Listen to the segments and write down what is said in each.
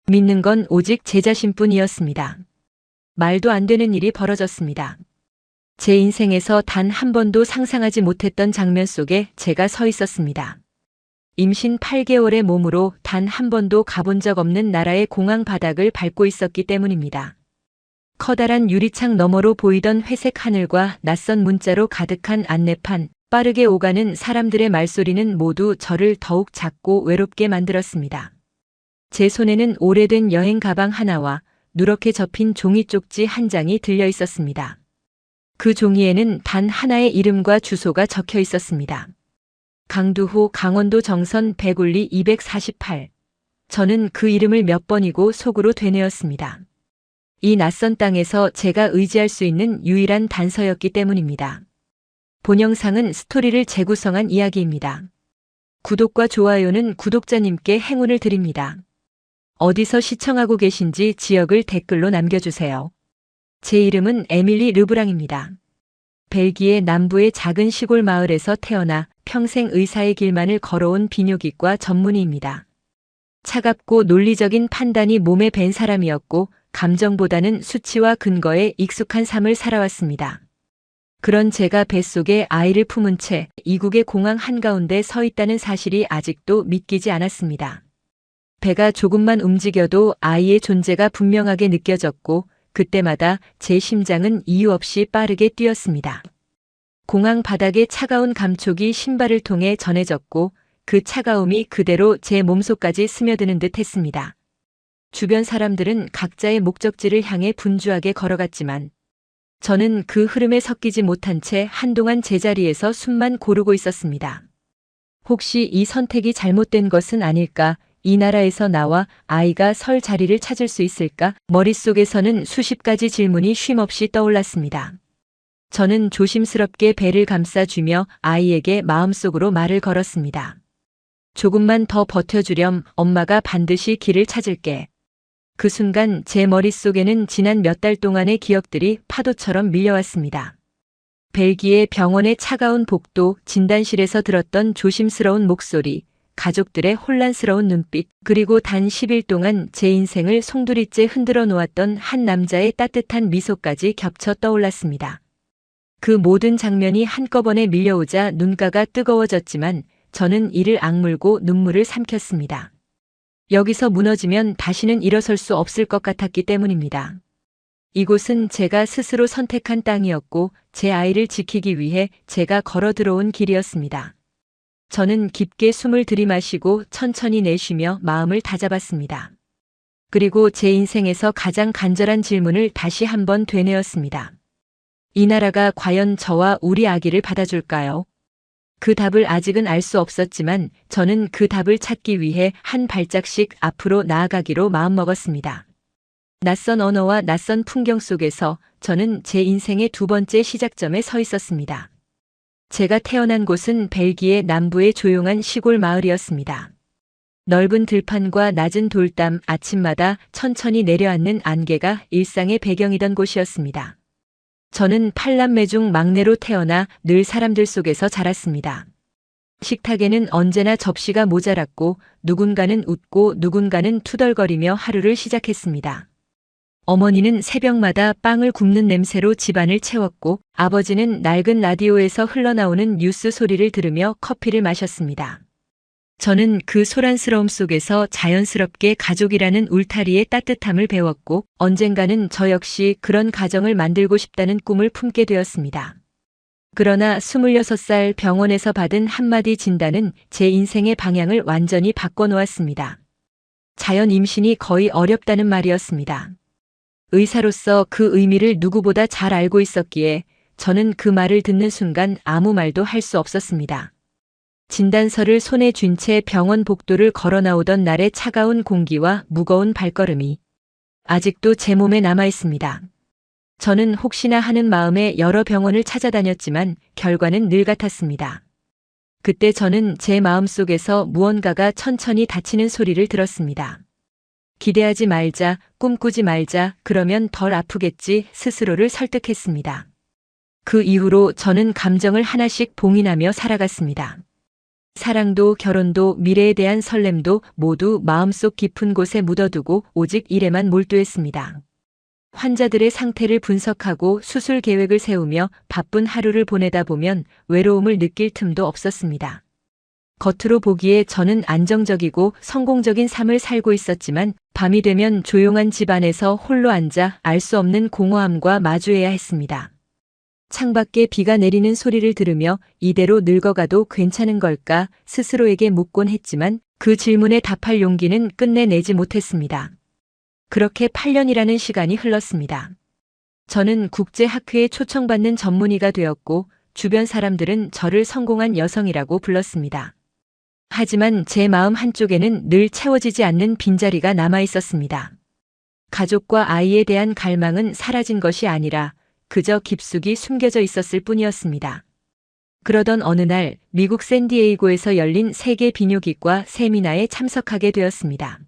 믿는 건 오직 제 자신뿐이었습니다. 말도 안 되는 일이 벌어졌습니다. 제 인생에서 단 한 번도 상상하지 못했던 장면 속에 제가 서 있었습니다. 임신 8개월의 몸으로 단 한 번도 가본 적 없는 나라의 공항 바닥을 밟고 있었기 때문입니다. 커다란 유리창 너머로 보이던 회색 하늘과 낯선 문자로 가득한 안내판, 빠르게 오가는 사람들의 말소리는 모두 저를 더욱 작고 외롭게 만들었습니다. 제 손에는 오래된 여행 가방 하나와 누렇게 접힌 종이 쪽지 한 장이 들려 있었습니다. 그 종이에는 단 하나의 이름과 주소가 적혀 있었습니다. 강두호 강원도 정선 백울리 248. 저는 그 이름을 몇 번이고 속으로 되뇌었습니다. 이 낯선 땅에서 제가 의지할 수 있는 유일한 단서였기 때문입니다. 본 영상은 스토리를 재구성한 이야기입니다. 구독과 좋아요는 구독자님께 행운을 드립니다. 어디서 시청하고 계신지 지역을 댓글로 남겨주세요. 제 이름은 에밀리 르브랑입니다. 벨기에 남부의 작은 시골 마을에서 태어나 평생 의사의 길만을 걸어온 비뇨기과 전문의입니다. 차갑고 논리적인 판단이 몸에 밴 사람이었고 감정보다는 수치와 근거에 익숙한 삶을 살아왔습니다. 그런 제가 뱃속에 아이를 품은 채 이국의 공항 한가운데 서 있다는 사실이 아직도 믿기지 않았습니다. 배가 조금만 움직여도 아이의 존재가 분명하게 느껴졌고 그때마다 제 심장은 이유 없이 빠르게 뛰었습니다. 공항 바닥의 차가운 감촉이 신발을 통해 전해졌고 그 차가움이 그대로 제 몸속까지 스며드는 듯 했습니다. 주변 사람들은 각자의 목적지를 향해 분주하게 걸어갔지만 저는 그 흐름에 섞이지 못한 채 한동안 제자리에서 숨만 고르고 있었습니다. 혹시 이 선택이 잘못된 것은 아닐까? 이 나라에서 나와 아이가 설 자리를 찾을 수 있을까? 머릿속에서는 수십 가지 질문이 쉼없이 떠올랐습니다. 저는 조심스럽게 배를 감싸주며 아이에게 마음속으로 말을 걸었습니다. 조금만 더 버텨주렴. 엄마가 반드시 길을 찾을게. 그 순간 제 머릿속에는 지난 몇 달 동안의 기억들이 파도처럼 밀려왔습니다. 벨기에 병원의 차가운 복도, 진단실에서 들었던 조심스러운 목소리, 가족들의 혼란스러운 눈빛, 그리고 단 10일 동안 제 인생을 송두리째 흔들어 놓았던 한 남자의 따뜻한 미소까지 겹쳐 떠올랐습니다. 그 모든 장면이 한꺼번에 밀려오자 눈가가 뜨거워졌지만 저는 이를 악물고 눈물을 삼켰습니다. 여기서 무너지면 다시는 일어설 수 없을 것 같았기 때문입니다. 이곳은 제가 스스로 선택한 땅이었고 제 아이를 지키기 위해 제가 걸어 들어온 길이었습니다. 저는 깊게 숨을 들이마시고 천천히 내쉬며 마음을 다잡았습니다. 그리고 제 인생에서 가장 간절한 질문을 다시 한번 되뇌었습니다. 이 나라가 과연 저와 우리 아기를 받아줄까요? 그 답을 아직은 알 수 없었지만 저는 그 답을 찾기 위해 한 발짝씩 앞으로 나아가기로 마음먹었습니다. 낯선 언어와 낯선 풍경 속에서 저는 제 인생의 두 번째 시작점에 서 있었습니다. 제가 태어난 곳은 벨기에 남부의 조용한 시골 마을이었습니다. 넓은 들판과 낮은 돌담, 아침마다 천천히 내려앉는 안개가 일상의 배경이던 곳이었습니다. 저는 8남매 중 막내로 태어나 늘 사람들 속에서 자랐습니다. 식탁에는 언제나 접시가 모자랐고 누군가는 웃고 누군가는 투덜거리며 하루를 시작했습니다. 어머니는 새벽마다 빵을 굽는 냄새로 집안을 채웠고 아버지는 낡은 라디오에서 흘러나오는 뉴스 소리를 들으며 커피를 마셨습니다. 저는 그 소란스러움 속에서 자연스럽게 가족이라는 울타리의 따뜻함을 배웠고 언젠가는 저 역시 그런 가정을 만들고 싶다는 꿈을 품게 되었습니다. 그러나 26살 병원에서 받은 한마디 진단은 제 인생의 방향을 완전히 바꿔놓았습니다. 자연 임신이 거의 어렵다는 말이었습니다. 의사로서 그 의미를 누구보다 잘 알고 있었기에 저는 그 말을 듣는 순간 아무 말도 할 수 없었습니다. 진단서를 손에 쥔 채 병원 복도를 걸어 나오던 날의 차가운 공기와 무거운 발걸음이 아직도 제 몸에 남아 있습니다. 저는 혹시나 하는 마음에 여러 병원을 찾아다녔지만 결과는 늘 같았습니다. 그때 저는 제 마음속에서 무언가가 천천히 닫히는 소리를 들었습니다. 기대하지 말자, 꿈꾸지 말자, 그러면 덜 아프겠지 스스로를 설득했습니다. 그 이후로 저는 감정을 하나씩 봉인하며 살아갔습니다. 사랑도 결혼도 미래에 대한 설렘도 모두 마음속 깊은 곳에 묻어두고 오직 일에만 몰두했습니다. 환자들의 상태를 분석하고 수술 계획을 세우며 바쁜 하루를 보내다 보면 외로움을 느낄 틈도 없었습니다. 겉으로 보기에 저는 안정적이고 성공적인 삶을 살고 있었지만 밤이 되면 조용한 집안에서 홀로 앉아 알 수 없는 공허함과 마주해야 했습니다. 창밖에 비가 내리는 소리를 들으며 이대로 늙어가도 괜찮은 걸까 스스로에게 묻곤 했지만 그 질문에 답할 용기는 끝내 내지 못했습니다. 그렇게 8년이라는 시간이 흘렀습니다. 저는 국제학회에 초청받는 전문의가 되었고 주변 사람들은 저를 성공한 여성이라고 불렀습니다. 하지만 제 마음 한쪽에는 늘 채워지지 않는 빈자리가 남아 있었습니다. 가족과 아이에 대한 갈망은 사라진 것이 아니라 그저 깊숙이 숨겨져 있었을 뿐이었습니다. 그러던 어느 날 미국 샌디에이고에서 열린 세계 비뇨기과 세미나에 참석하게 되었습니다.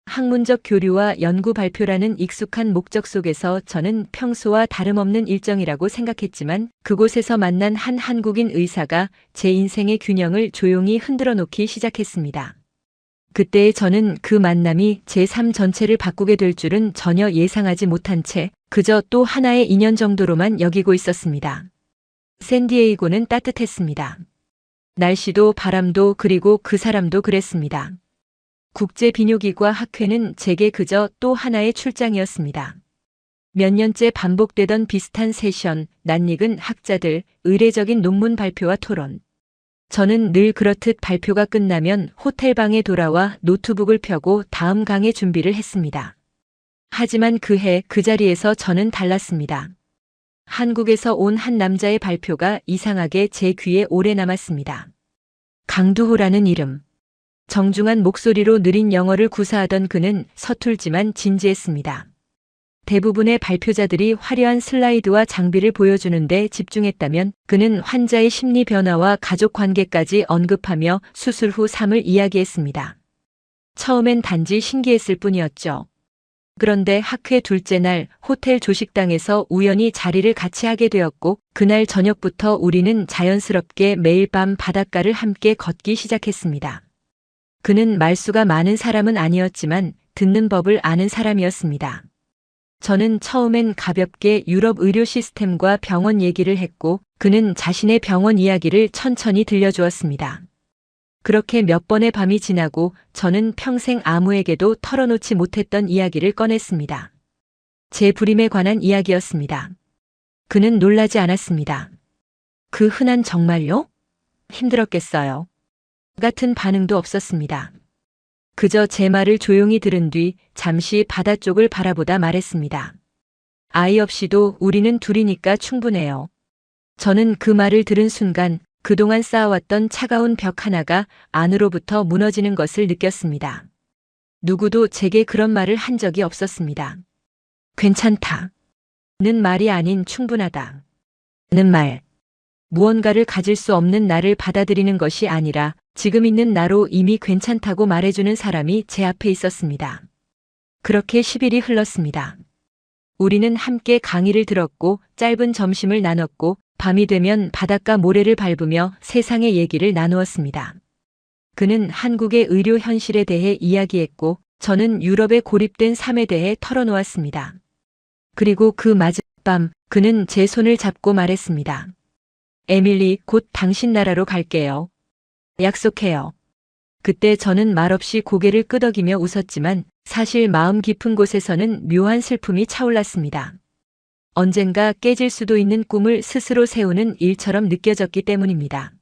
학문적 교류와 연구 발표라는 익숙한 목적 속에서 저는 평소와 다름없는 일정이라고 생각했지만 그곳에서 만난 한 한국인 의사가 제 인생의 균형을 조용히 흔들어 놓기 시작했습니다. 그때 저는 그 만남이 제 삶 전체를 바꾸게 될 줄은 전혀 예상하지 못한 채 그저 또 하나의 인연 정도로만 여기고 있었습니다. 샌디에이고는 따뜻했습니다. 날씨도 바람도 그리고 그 사람도 그랬습니다. 국제비뇨기과 학회는 제게 그저 또 하나의 출장이었습니다. 몇 년째 반복되던 비슷한 세션, 낯익은 학자들, 의례적인 논문 발표와 토론. 저는 늘 그렇듯 발표가 끝나면 호텔방에 돌아와 노트북을 펴고 다음 강의 준비를 했습니다. 하지만 그해 그 자리에서 저는 달랐습니다. 한국에서 온 한 남자의 발표가 이상하게 제 귀에 오래 남았습니다. 강두호라는 이름. 정중한 목소리로 느린 영어를 구사하던 그는 서툴지만 진지했습니다. 대부분의 발표자들이 화려한 슬라이드와 장비를 보여주는데 집중했다면 그는 환자의 심리 변화와 가족 관계까지 언급하며 수술 후 삶을 이야기했습니다. 처음엔 단지 신기했을 뿐이었죠. 그런데 학회 둘째 날 호텔 조식당에서 우연히 자리를 같이 하게 되었고 그날 저녁부터 우리는 자연스럽게 매일 밤 바닷가를 함께 걷기 시작했습니다. 그는 말수가 많은 사람은 아니었지만 듣는 법을 아는 사람이었습니다. 저는 처음엔 가볍게 유럽 의료 시스템과 병원 얘기를 했고 그는 자신의 병원 이야기를 천천히 들려주었습니다. 그렇게 몇 번의 밤이 지나고 저는 평생 아무에게도 털어놓지 못했던 이야기를 꺼냈습니다. 제 불임에 관한 이야기였습니다. 그는 놀라지 않았습니다. 그 흔한 정말요? 힘들었겠어요. 같은 반응도 없었습니다. 그저 제 말을 조용히 들은 뒤 잠시 바다 쪽을 바라보다 말했습니다. 아이 없이도 우리는 둘이니까 충분해요. 저는 그 말을 들은 순간 그동안 쌓아왔던 차가운 벽 하나가 안으로부터 무너지는 것을 느꼈습니다. 누구도 제게 그런 말을 한 적이 없었습니다. 괜찮다. 는 말이 아닌 충분하다. 는 말. 무언가를 가질 수 없는 나를 받아들이는 것이 아니라 지금 있는 나로 이미 괜찮다고 말해주는 사람이 제 앞에 있었습니다. 그렇게 10일이 흘렀습니다. 우리는 함께 강의를 들었고 짧은 점심을 나눴고 밤이 되면 바닷가 모래를 밟으며 세상의 얘기를 나누었습니다. 그는 한국의 의료 현실에 대해 이야기했고 저는 유럽의 고립된 삶에 대해 털어놓았습니다. 그리고 그 마지막 그는 제 손을 잡고 말했습니다. 에밀리, 곧 당신 나라로 갈게요. 약속해요. 그때 저는 말없이 고개를 끄덕이며 웃었지만 사실 마음 깊은 곳에서는 묘한 슬픔이 차올랐습니다. 언젠가 깨질 수도 있는 꿈을 스스로 세우는 일처럼 느껴졌기 때문입니다.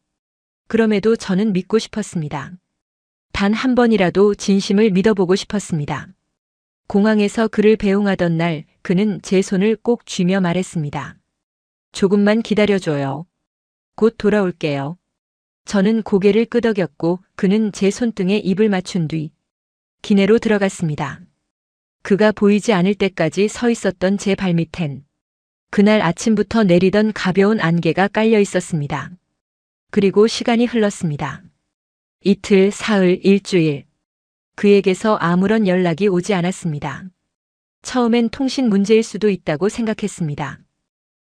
그럼에도 저는 믿고 싶었습니다. 단 한 번이라도 진심을 믿어보고 싶었습니다. 공항에서 그를 배웅하던 날 그는 제 손을 꼭 쥐며 말했습니다. 조금만 기다려줘요. 곧 돌아올게요. 저는 고개를 끄덕였고 그는 제 손등에 입을 맞춘 뒤 기내로 들어갔습니다. 그가 보이지 않을 때까지 서 있었던 제 발밑엔 그날 아침부터 내리던 가벼운 안개가 깔려 있었습니다. 그리고 시간이 흘렀습니다. 이틀, 사흘, 일주일. 그에게서 아무런 연락이 오지 않았습니다. 처음엔 통신 문제일 수도 있다고 생각했습니다.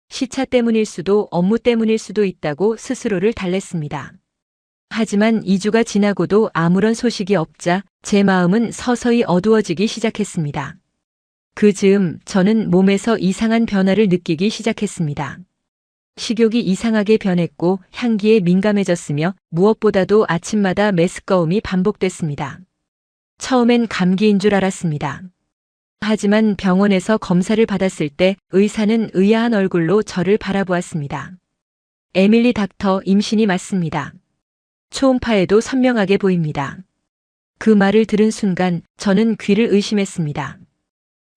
시차 때문일 수도 업무 때문일 수도 있다고 스스로를 달랬습니다. 하지만 2주가 지나고도 아무런 소식이 없자 제 마음은 서서히 어두워지기 시작했습니다. 그 즈음 저는 몸에서 이상한 변화를 느끼기 시작했습니다. 식욕이 이상하게 변했고 향기에 민감해졌으며 무엇보다도 아침마다 메스꺼움이 반복됐습니다. 처음엔 감기인 줄 알았습니다. 하지만 병원에서 검사를 받았을 때 의사는 의아한 얼굴로 저를 바라보았습니다. 에밀리 닥터, 임신이 맞습니다. 초음파에도 선명하게 보입니다. 그 말을 들은 순간 저는 귀를 의심했습니다.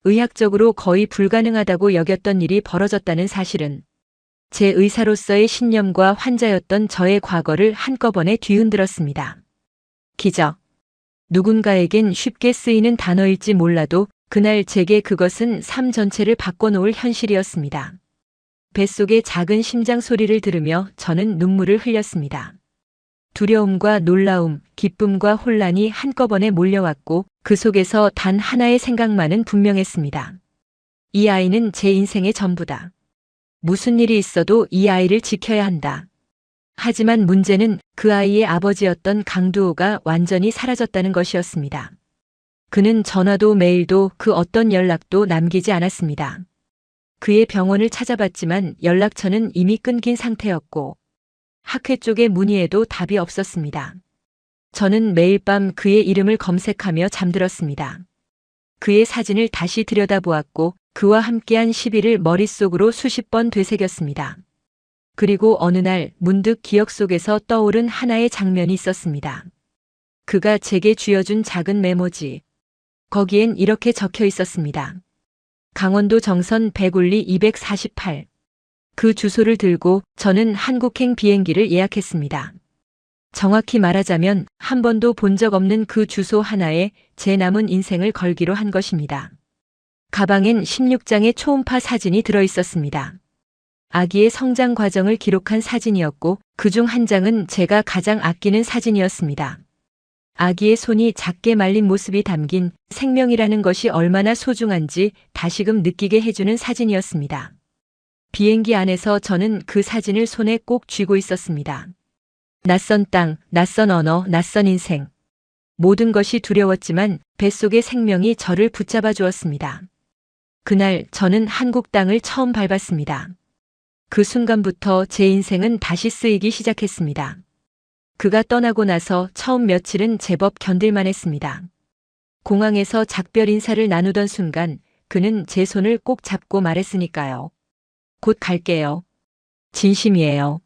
의학적으로 거의 불가능하다고 여겼던 일이 벌어졌다는 사실은 제 의사로서의 신념과 환자였던 저의 과거를 한꺼번에 뒤흔들었습니다. 기적. 누군가에겐 쉽게 쓰이는 단어일지 몰라도 그날 제게 그것은 삶 전체를 바꿔놓을 현실이었습니다. 뱃속의 작은 심장 소리를 들으며 저는 눈물을 흘렸습니다. 두려움과 놀라움, 기쁨과 혼란이 한꺼번에 몰려왔고 그 속에서 단 하나의 생각만은 분명했습니다. 이 아이는 제 인생의 전부다. 무슨 일이 있어도 이 아이를 지켜야 한다. 하지만 문제는 그 아이의 아버지였던 강두호가 완전히 사라졌다는 것이었습니다. 그는 전화도 메일도 그 어떤 연락도 남기지 않았습니다. 그의 병원을 찾아봤지만 연락처는 이미 끊긴 상태였고 학회 쪽에 문의해도 답이 없었습니다. 저는 매일 밤 그의 이름을 검색하며 잠들었습니다. 그의 사진을 다시 들여다보았고 그와 함께한 시비를 머릿속으로 수십 번 되새겼습니다. 그리고 어느 날 문득 기억 속에서 떠오른 하나의 장면이 있었습니다. 그가 제게 쥐어준 작은 메모지. 거기엔 이렇게 적혀 있었습니다. 강원도 정선 백울리 248. 그 주소를 들고 저는 한국행 비행기를 예약했습니다. 정확히 말하자면 한 번도 본 적 없는 그 주소 하나에 제 남은 인생을 걸기로 한 것입니다. 가방엔 16장의 초음파 사진이 들어 있었습니다. 아기의 성장 과정을 기록한 사진이었고 그중 한 장은 제가 가장 아끼는 사진이었습니다. 아기의 손이 작게 말린 모습이 담긴 생명이라는 것이 얼마나 소중한지 다시금 느끼게 해주는 사진이었습니다. 비행기 안에서 저는 그 사진을 손에 꼭 쥐고 있었습니다. 낯선 땅, 낯선 언어, 낯선 인생. 모든 것이 두려웠지만 뱃속의 생명이 저를 붙잡아 주었습니다. 그날 저는 한국 땅을 처음 밟았습니다. 그 순간부터 제 인생은 다시 쓰이기 시작했습니다. 그가 떠나고 나서 처음 며칠은 제법 견딜만 했습니다. 공항에서 작별 인사를 나누던 순간 그는 제 손을 꼭 잡고 말했으니까요. 곧 갈게요. 진심이에요.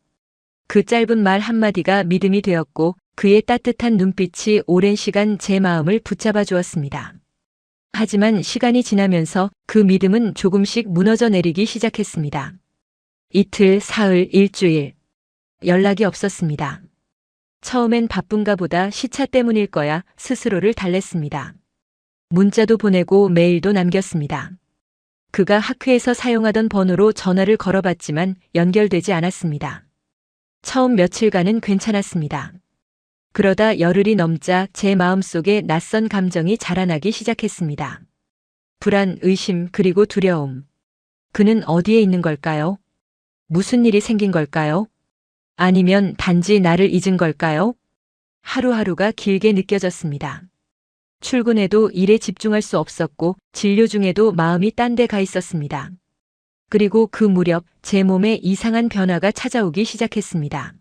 그 짧은 말 한마디가 믿음이 되었고 그의 따뜻한 눈빛이 오랜 시간 제 마음을 붙잡아 주었습니다. 하지만 시간이 지나면서 그 믿음은 조금씩 무너져 내리기 시작했습니다. 이틀, 사흘, 일주일. 연락이 없었습니다. 처음엔 바쁜가 보다 시차 때문일 거야 스스로를 달랬습니다. 문자도 보내고 메일도 남겼습니다. 그가 학회에서 사용하던 번호로 전화를 걸어봤지만 연결되지 않았습니다. 처음 며칠간은 괜찮았습니다. 그러다 열흘이 넘자 제 마음속에 낯선 감정이 자라나기 시작했습니다. 불안, 의심, 그리고 두려움. 그는 어디에 있는 걸까요? 무슨 일이 생긴 걸까요? 아니면 단지 나를 잊은 걸까요? 하루하루가 길게 느껴졌습니다. 출근해도 일에 집중할 수 없었고 진료 중에도 마음이 딴 데 가 있었습니다. 그리고 그 무렵 제 몸에 이상한 변화가 찾아오기 시작했습니다.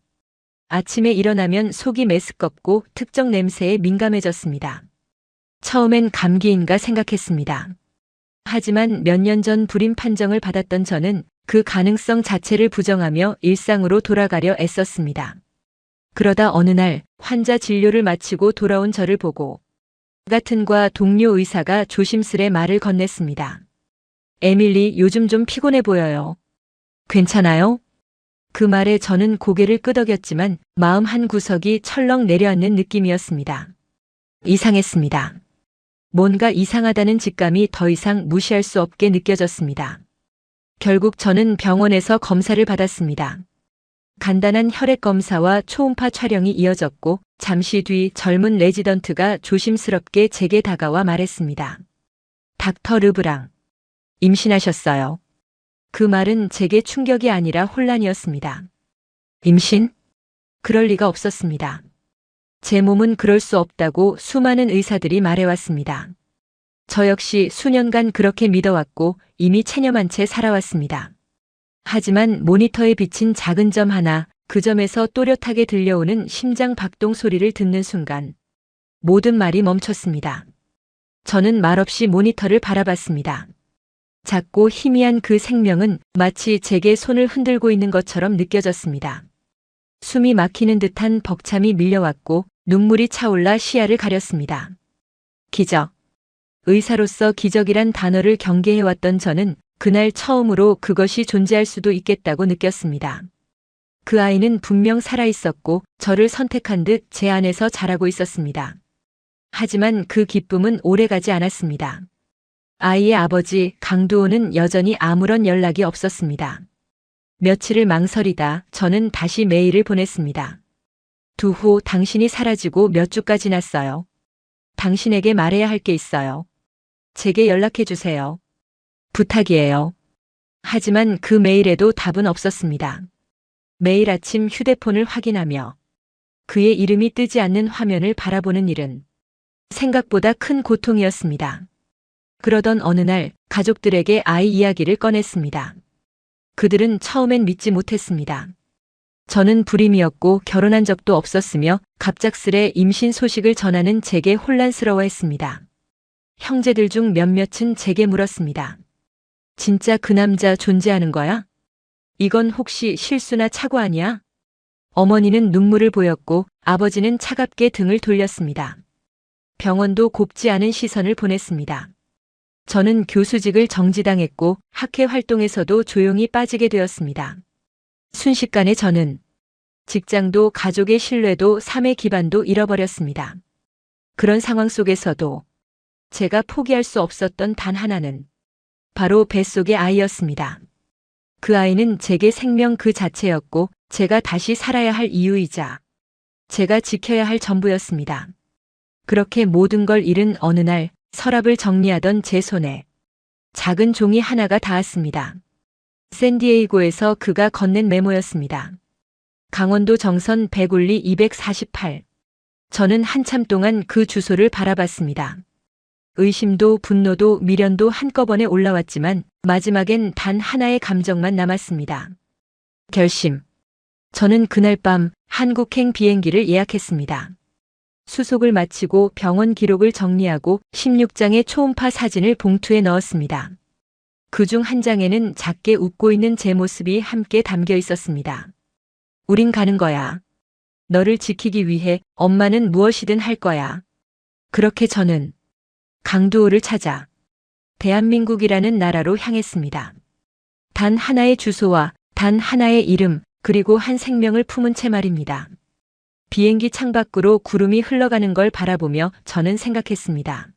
아침에 일어나면 속이 메스껍고 특정 냄새에 민감해졌습니다. 처음엔 감기인가 생각했습니다. 하지만 몇 년 전 불임 판정을 받았던 저는 그 가능성 자체를 부정하며 일상으로 돌아가려 애썼습니다. 그러다 어느 날 환자 진료를 마치고 돌아온 저를 보고 같은과 동료 의사가 조심스레 말을 건넸습니다. 에밀리, 요즘 좀 피곤해 보여요. 괜찮아요? 그 말에 저는 고개를 끄덕였지만 마음 한 구석이 철렁 내려앉는 느낌이었습니다. 이상했습니다. 뭔가 이상하다는 직감이 더 이상 무시할 수 없게 느껴졌습니다. 결국 저는 병원에서 검사를 받았습니다. 간단한 혈액 검사와 초음파 촬영이 이어졌고 잠시 뒤 젊은 레지던트가 조심스럽게 제게 다가와 말했습니다. 닥터 르브랑, 임신하셨어요. 그 말은 제게 충격이 아니라 혼란이었습니다. 임신? 그럴 리가 없었습니다. 제 몸은 그럴 수 없다고 수많은 의사들이 말해왔습니다. 저 역시 수년간 그렇게 믿어왔고 이미 체념한 채 살아왔습니다. 하지만 모니터에 비친 작은 점 하나, 그 점에서 또렷하게 들려오는 심장 박동 소리를 듣는 순간 모든 말이 멈췄습니다. 저는 말없이 모니터를 바라봤습니다. 작고 희미한 그 생명은 마치 제게 손을 흔들고 있는 것처럼 느껴졌습니다. 숨이 막히는 듯한 벅참이 밀려왔고 눈물이 차올라 시야를 가렸습니다. 기적. 의사로서 기적이란 단어를 경계해왔던 저는 그날 처음으로 그것이 존재할 수도 있겠다고 느꼈습니다. 그 아이는 분명 살아있었고 저를 선택한 듯 제 안에서 자라고 있었습니다. 하지만 그 기쁨은 오래가지 않았습니다. 아이의 아버지 강두호는 여전히 아무런 연락이 없었습니다. 며칠을 망설이다 저는 다시 메일을 보냈습니다. 두호, 당신이 사라지고 몇 주가 지났어요. 당신에게 말해야 할 게 있어요. 제게 연락해 주세요. 부탁이에요. 하지만 그 메일에도 답은 없었습니다. 매일 아침 휴대폰을 확인하며 그의 이름이 뜨지 않는 화면을 바라보는 일은 생각보다 큰 고통이었습니다. 그러던 어느 날 가족들에게 아이 이야기를 꺼냈습니다. 그들은 처음엔 믿지 못했습니다. 저는 불임이었고 결혼한 적도 없었으며 갑작스레 임신 소식을 전하는 제게 혼란스러워했습니다. 형제들 중 몇몇은 제게 물었습니다. 진짜 그 남자 존재하는 거야? 이건 혹시 실수나 착오 아니야? 어머니는 눈물을 보였고 아버지는 차갑게 등을 돌렸습니다. 병원도 곱지 않은 시선을 보냈습니다. 저는 교수직을 정지당했고 학회 활동에서도 조용히 빠지게 되었습니다. 순식간에 저는 직장도 가족의 신뢰도 삶의 기반도 잃어버렸습니다. 그런 상황 속에서도 제가 포기할 수 없었던 단 하나는 바로 뱃속의 아이였습니다. 그 아이는 제게 생명 그 자체였고 제가 다시 살아야 할 이유이자 제가 지켜야 할 전부였습니다. 그렇게 모든 걸 잃은 어느 날 서랍을 정리하던 제 손에 작은 종이 하나가 닿았습니다. 샌디에이고에서 그가 건넨 메모였습니다. 강원도 정선 백울리 248. 저는 한참 동안 그 주소를 바라봤습니다. 의심도 분노도 미련도 한꺼번에 올라왔지만 마지막엔 단 하나의 감정만 남았습니다. 결심. 저는 그날 밤 한국행 비행기를 예약했습니다. 수속을 마치고 병원 기록을 정리하고 16장의 초음파 사진을 봉투에 넣었습니다. 그중 한 장에는 작게 웃고 있는 제 모습이 함께 담겨 있었습니다. 우린 가는 거야. 너를 지키기 위해 엄마는 무엇이든 할 거야. 그렇게 저는 강두호를 찾아 대한민국이라는 나라로 향했습니다. 단 하나의 주소와 단 하나의 이름 그리고 한 생명을 품은 채 말입니다. 비행기 창밖으로 구름이 흘러가는 걸 바라보며 저는 생각했습니다.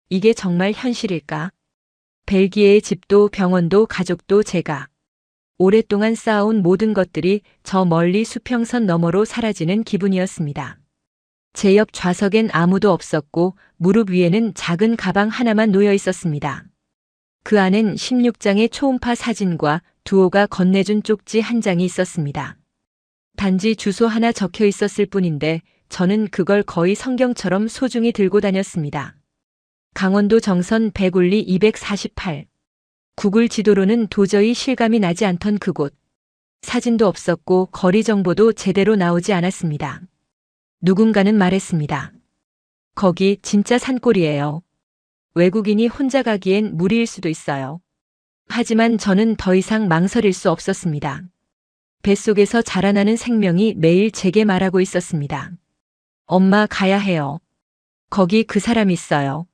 이게 정말 현실일까? 벨기에의 집도 병원도 가족도 제가 오랫동안 쌓아온 모든 것들이 저 멀리 수평선 너머로 사라지는 기분이었습니다. 제 옆 좌석엔 아무도 없었고 무릎 위에는 작은 가방 하나만 놓여 있었습니다. 그 안엔 16장의 초음파 사진과 두호가 건네준 쪽지 한 장이 있었습니다. 단지 주소 하나 적혀 있었을 뿐인데 저는 그걸 거의 성경처럼 소중히 들고 다녔습니다. 강원도 정선 백울리 248. 구글 지도로는 도저히 실감이 나지 않던 그곳. 사진도 없었고 거리 정보도 제대로 나오지 않았습니다. 누군가는 말했습니다. 거기 진짜 산골이에요. 외국인이 혼자 가기엔 무리일 수도 있어요. 하지만 저는 더 이상 망설일 수 없었습니다. 뱃속에서 자라나는 생명이 매일 제게 말하고 있었습니다. 엄마 가야 해요. 거기 그 사람 있어요.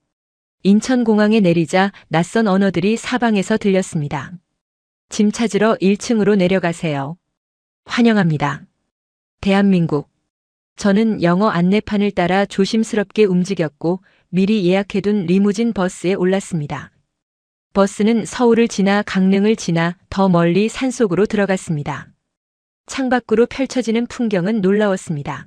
인천공항에 내리자 낯선 언어들이 사방에서 들렸습니다. 짐 찾으러 1층으로 내려가세요. 환영합니다. 대한민국. 저는 영어 안내판을 따라 조심스럽게 움직였고 미리 예약해둔 리무진 버스에 올랐습니다. 버스는 서울을 지나 강릉을 지나 더 멀리 산속으로 들어갔습니다. 창밖으로 펼쳐지는 풍경은 놀라웠습니다.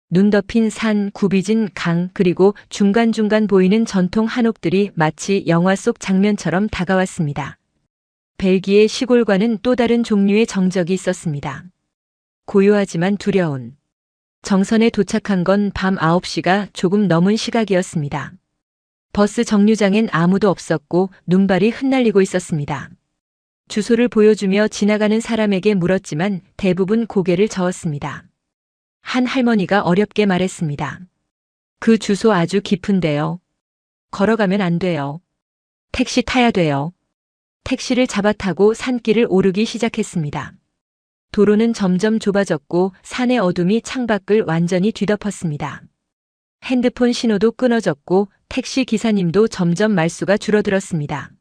눈 덮인 산, 굽이진 강, 그리고 중간중간 보이는 전통 한옥들이 마치 영화 속 장면처럼 다가왔습니다. 벨기에 시골과는 또 다른 종류의 정적이 있었습니다. 고요하지만 두려운. 정선에 도착한 건 밤 9시가 조금 넘은 시각이었습니다. 버스 정류장엔 아무도 없었고 눈발이 흩날리고 있었습니다. 주소를 보여주며 지나가는 사람에게 물었지만 대부분 고개를 저었습니다. 한 할머니가 어렵게 말했습니다. 그 주소 아주 깊은데요. 걸어가면 안 돼요. 택시 타야 돼요. 택시를 잡아 타고 산길을 오르기 시작했습니다. 도로는 점점 좁아졌고 산의 어둠이 창밖을 완전히 뒤덮었습니다. 핸드폰 신호도 끊어졌고 택시 기사님도 점점 말수가 줄어들었습니다.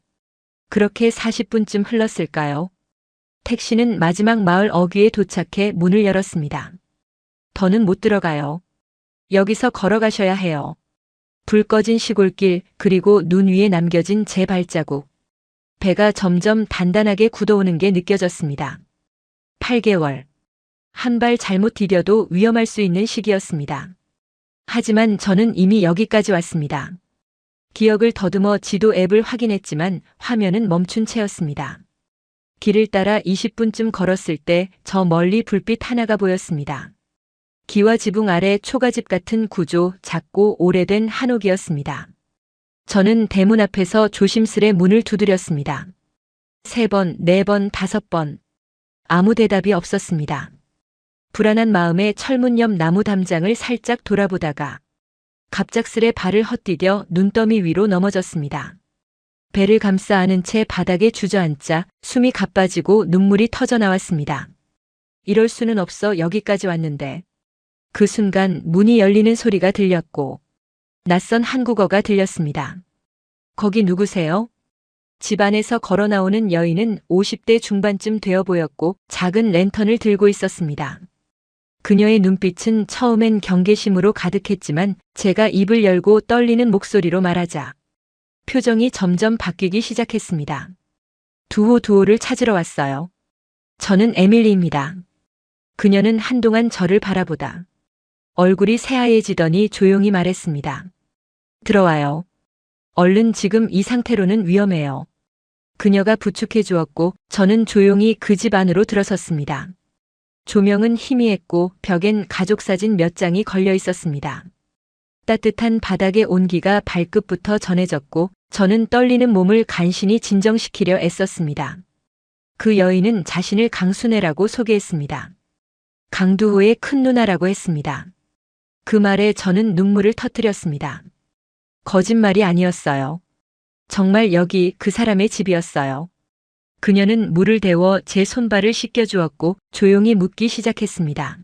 그렇게 40분쯤 흘렀을까요? 택시는 마지막 마을 어귀에 도착해 문을 열었습니다. 더는 못 들어가요. 여기서 걸어가셔야 해요. 불 꺼진 시골길, 그리고 눈 위에 남겨진 제 발자국. 배가 점점 단단하게 굳어오는 게 느껴졌습니다. 8개월. 한 발 잘못 디뎌도 위험할 수 있는 시기였습니다. 하지만 저는 이미 여기까지 왔습니다. 기억을 더듬어 지도 앱을 확인했지만 화면은 멈춘 채였습니다. 길을 따라 20분쯤 걸었을 때 저 멀리 불빛 하나가 보였습니다. 기와 지붕 아래 초가집 같은 구조, 작고 오래된 한옥이었습니다. 저는 대문 앞에서 조심스레 문을 두드렸습니다. 3번, 4번, 5번. 아무 대답이 없었습니다. 불안한 마음에 철문 옆 나무 담장을 살짝 돌아보다가 갑작스레 발을 헛디뎌 눈더미 위로 넘어졌습니다. 배를 감싸 안은 채 바닥에 주저앉자 숨이 가빠지고 눈물이 터져 나왔습니다. 이럴 수는 없어. 여기까지 왔는데. 그 순간 문이 열리는 소리가 들렸고 낯선 한국어가 들렸습니다. 거기 누구세요? 집 안에서 걸어 나오는 여인은 50대 중반쯤 되어 보였고 작은 랜턴을 들고 있었습니다. 그녀의 눈빛은 처음엔 경계심으로 가득했지만 제가 입을 열고 떨리는 목소리로 말하자 표정이 점점 바뀌기 시작했습니다. 두호를 찾으러 왔어요. 저는 에밀리입니다. 그녀는 한동안 저를 바라보다 얼굴이 새하얘지더니 조용히 말했습니다. 들어와요. 얼른. 지금 이 상태로는 위험해요. 그녀가 부축해 주었고 저는 조용히 그 집 안으로 들어섰습니다. 조명은 희미했고 벽엔 가족사진 몇 장이 걸려 있었습니다. 따뜻한 바닥의 온기가 발끝부터 전해졌고 저는 떨리는 몸을 간신히 진정시키려 애썼습니다. 그 여인은 자신을 강순애라고 소개했습니다. 강두호의 큰 누나라고 했습니다. 그 말에 저는 눈물을 터뜨렸습니다. 거짓말이 아니었어요. 정말 여기 그 사람의 집이었어요. 그녀는 물을 데워 제 손발을 씻겨주었고 조용히 묻기 시작했습니다.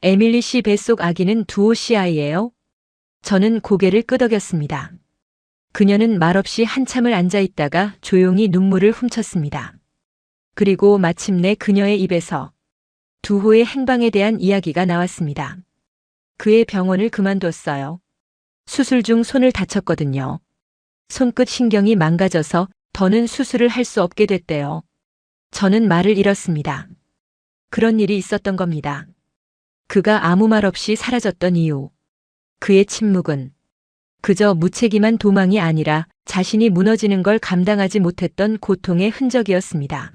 에밀리 씨 뱃속 아기는 두호 씨 아이예요? 저는 고개를 끄덕였습니다. 그녀는 말없이 한참을 앉아 있다가 조용히 눈물을 훔쳤습니다. 그리고 마침내 그녀의 입에서 두호의 행방에 대한 이야기가 나왔습니다. 그의 병원을 그만뒀어요. 수술 중 손을 다쳤거든요. 손끝 신경이 망가져서 더는 수술을 할 수 없게 됐대요. 저는 말을 잃었습니다. 그런 일이 있었던 겁니다. 그가 아무 말 없이 사라졌던 이유. 그의 침묵은 그저 무책임한 도망이 아니라 자신이 무너지는 걸 감당하지 못했던 고통의 흔적이었습니다.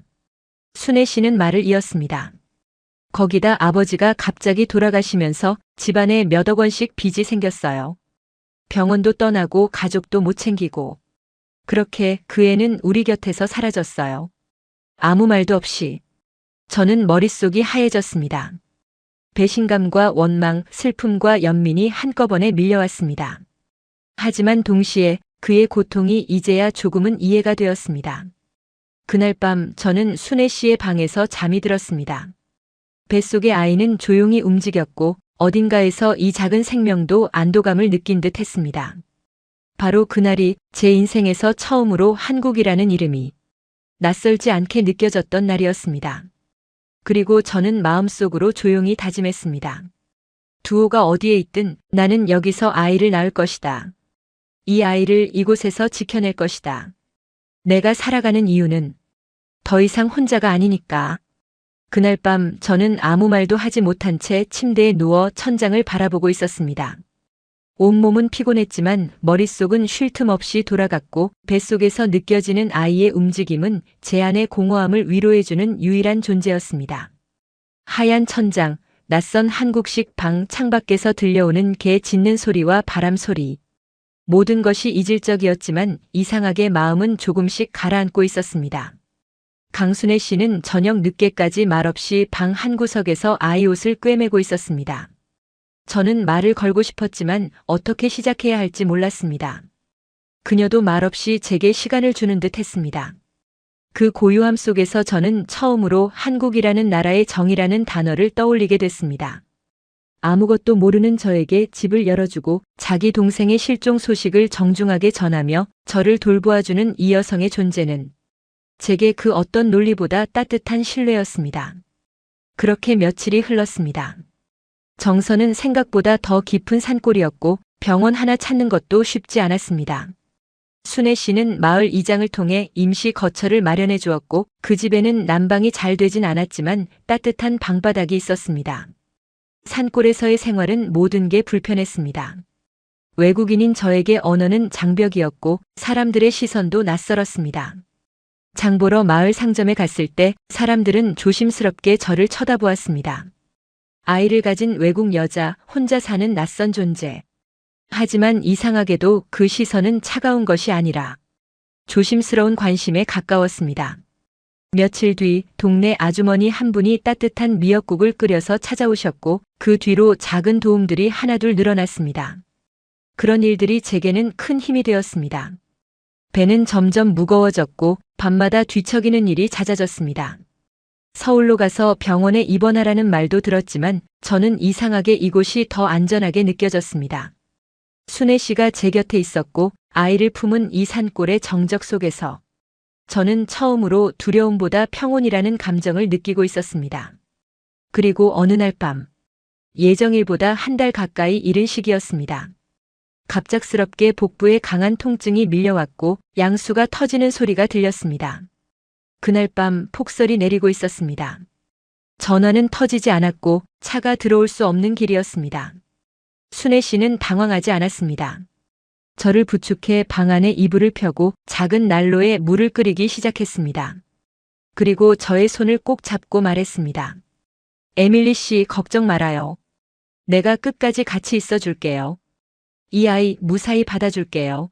순애 씨는 말을 이었습니다. 거기다 아버지가 갑자기 돌아가시면서 집안에 몇억 원씩 빚이 생겼어요. 병원도 떠나고 가족도 못 챙기고. 그렇게 그 애는 우리 곁에서 사라졌어요. 아무 말도 없이. 저는 머릿속이 하얘졌습니다. 배신감과 원망, 슬픔과 연민이 한꺼번에 밀려왔습니다. 하지만 동시에 그의 고통이 이제야 조금은 이해가 되었습니다. 그날 밤 저는 순애 씨의 방에서 잠이 들었습니다. 뱃속의 아이는 조용히 움직였고 어딘가에서 이 작은 생명도 안도감을 느낀 듯 했습니다. 바로 그날이 제 인생에서 처음으로 한국이라는 이름이 낯설지 않게 느껴졌던 날이었습니다. 그리고 저는 마음속으로 조용히 다짐했습니다. 두호가 어디에 있든 나는 여기서 아이를 낳을 것이다. 이 아이를 이곳에서 지켜낼 것이다. 내가 살아가는 이유는 더 이상 혼자가 아니니까. 그날 밤 저는 아무 말도 하지 못한 채 침대에 누워 천장을 바라보고 있었습니다. 온몸은 피곤했지만 머릿속은 쉴 틈 없이 돌아갔고 뱃속에서 느껴지는 아이의 움직임은 제 안의 공허함을 위로해주는 유일한 존재였습니다. 하얀 천장, 낯선 한국식 방 창밖에서 들려오는 개 짖는 소리와 바람 소리. 모든 것이 이질적이었지만 이상하게 마음은 조금씩 가라앉고 있었습니다. 강순애 씨는 저녁 늦게까지 말없이 방 한구석에서 아이 옷을 꿰매고 있었습니다. 저는 말을 걸고 싶었지만 어떻게 시작해야 할지 몰랐습니다. 그녀도 말없이 제게 시간을 주는 듯 했습니다. 그 고요함 속에서 저는 처음으로 한국이라는 나라의 정이라는 단어를 떠올리게 됐습니다. 아무것도 모르는 저에게 집을 열어주고 자기 동생의 실종 소식을 정중하게 전하며 저를 돌보아주는 이 여성의 존재는 제게 그 어떤 논리보다 따뜻한 신뢰였습니다. 그렇게 며칠이 흘렀습니다. 정선은 생각보다 더 깊은 산골이었고 병원 하나 찾는 것도 쉽지 않았습니다. 순애 씨는 마을 이장을 통해 임시 거처를 마련해 주었고 그 집에는 난방이 잘 되진 않았지만 따뜻한 방바닥이 있었습니다. 산골에서의 생활은 모든 게 불편했습니다. 외국인인 저에게 언어는 장벽이었고 사람들의 시선도 낯설었습니다. 장보러 마을 상점에 갔을 때 사람들은 조심스럽게 저를 쳐다보았습니다. 아이를 가진 외국 여자, 혼자 사는 낯선 존재. 하지만 이상하게도 그 시선은 차가운 것이 아니라 조심스러운 관심에 가까웠습니다. 며칠 뒤 동네 아주머니 한 분이 따뜻한 미역국을 끓여서 찾아오셨고 그 뒤로 작은 도움들이 하나둘 늘어났습니다. 그런 일들이 제게는 큰 힘이 되었습니다. 배는 점점 무거워졌고 밤마다 뒤척이는 일이 잦아졌습니다. 서울로 가서 병원에 입원하라는 말도 들었지만 저는 이상하게 이곳이 더 안전하게 느껴졌습니다. 순애 씨가 제 곁에 있었고 아이를 품은 이 산골의 정적 속에서 저는 처음으로 두려움보다 평온이라는 감정을 느끼고 있었습니다. 그리고 어느 날 밤, 예정일보다 한 달 가까이 이른 시기였습니다. 갑작스럽게 복부에 강한 통증이 밀려왔고 양수가 터지는 소리가 들렸습니다. 그날 밤 폭설이 내리고 있었습니다. 전화는 터지지 않았고 차가 들어올 수 없는 길이었습니다. 순애 씨는 당황하지 않았습니다. 저를 부축해 방 안에 이불을 펴고 작은 난로에 물을 끓이기 시작했습니다. 그리고 저의 손을 꼭 잡고 말했습니다. 에밀리 씨, 걱정 말아요. 내가 끝까지 같이 있어 줄게요. 이 아이 무사히 받아줄게요.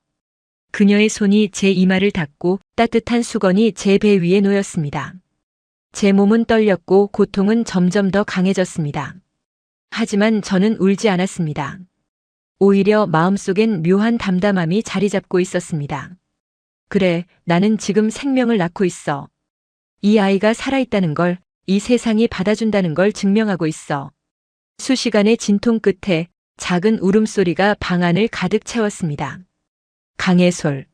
그녀의 손이 제 이마를 닿고 따뜻한 수건이 제 배 위에 놓였습니다. 제 몸은 떨렸고 고통은 점점 더 강해졌습니다. 하지만 저는 울지 않았습니다. 오히려 마음속엔 묘한 담담함이 자리 잡고 있었습니다. 그래, 나는 지금 생명을 낳고 있어. 이 아이가 살아있다는 걸, 이 세상이 받아준다는 걸 증명하고 있어. 수시간의 진통 끝에 작은 울음소리가 방 안을 가득 채웠습니다. 강혜솔.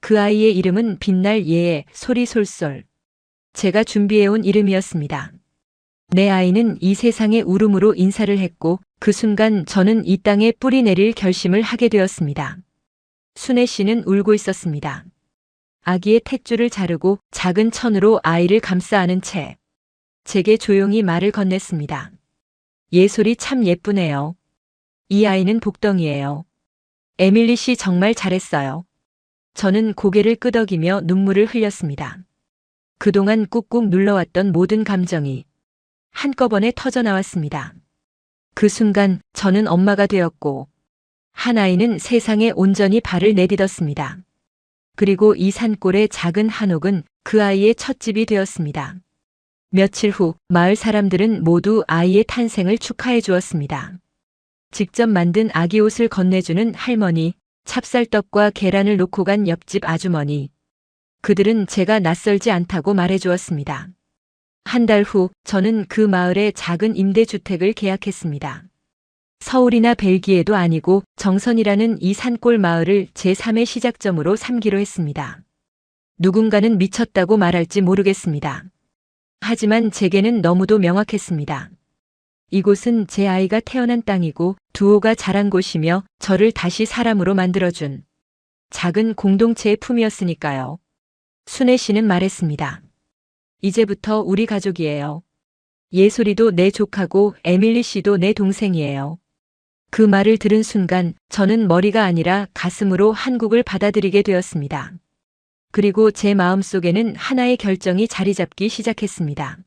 그 아이의 이름은 빛날 예의 소리솔솔. 제가 준비해온 이름이었습니다. 내 아이는 이 세상의 울음으로 인사를 했고 그 순간 저는 이 땅에 뿌리 내릴 결심을 하게 되었습니다. 순애 씨는 울고 있었습니다. 아기의 탯줄을 자르고 작은 천으로 아이를 감싸 안은 채 제게 조용히 말을 건넸습니다. 예솔이 참 예쁘네요. 이 아이는 복덩이에요. 에밀리 씨 정말 잘했어요. 저는 고개를 끄덕이며 눈물을 흘렸습니다. 그동안 꾹꾹 눌러왔던 모든 감정이 한꺼번에 터져나왔습니다. 그 순간 저는 엄마가 되었고 한 아이는 세상에 온전히 발을 내딛었습니다. 그리고 이 산골의 작은 한옥은 그 아이의 첫 집이 되었습니다. 며칠 후 마을 사람들은 모두 아이의 탄생을 축하해 주었습니다. 직접 만든 아기 옷을 건네주는 할머니, 찹쌀떡과 계란을 놓고 간 옆집 아주머니. 그들은 제가 낯설지 않다고 말해 주었습니다. 한 달 후 저는 그 마을에 작은 임대주택을 계약했습니다. 서울이나 벨기에도 아니고 정선이라는 이 산골 마을을 제3의 시작점으로 삼기로 했습니다. 누군가는 미쳤다고 말할지 모르겠습니다. 하지만 제게는 너무도 명확했습니다. 이곳은 제 아이가 태어난 땅이고 두호가 자란 곳이며 저를 다시 사람으로 만들어준 작은 공동체의 품이었으니까요. 순애 씨는 말했습니다. 이제부터 우리 가족이에요. 예솔이도 내 조카고 에밀리 씨도 내 동생이에요. 그 말을 들은 순간 저는 머리가 아니라 가슴으로 한국을 받아들이게 되었습니다. 그리고 제 마음속에는 하나의 결정이 자리 잡기 시작했습니다.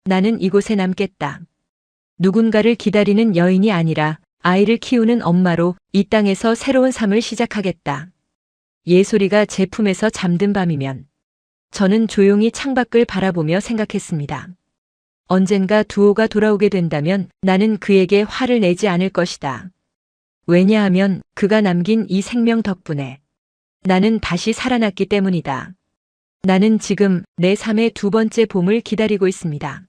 나는 이곳에 남겠다. 누군가를 기다리는 여인이 아니라 아이를 키우는 엄마로 이 땅에서 새로운 삶을 시작하겠다. 예솔이가 제 품에서 잠든 밤이면 저는 조용히 창밖을 바라보며 생각했습니다. 언젠가 두호가 돌아오게 된다면 나는 그에게 화를 내지 않을 것이다. 왜냐하면 그가 남긴 이 생명 덕분에 나는 다시 살아났기 때문이다. 나는 지금 내 삶의 두 번째 봄을 기다리고 있습니다.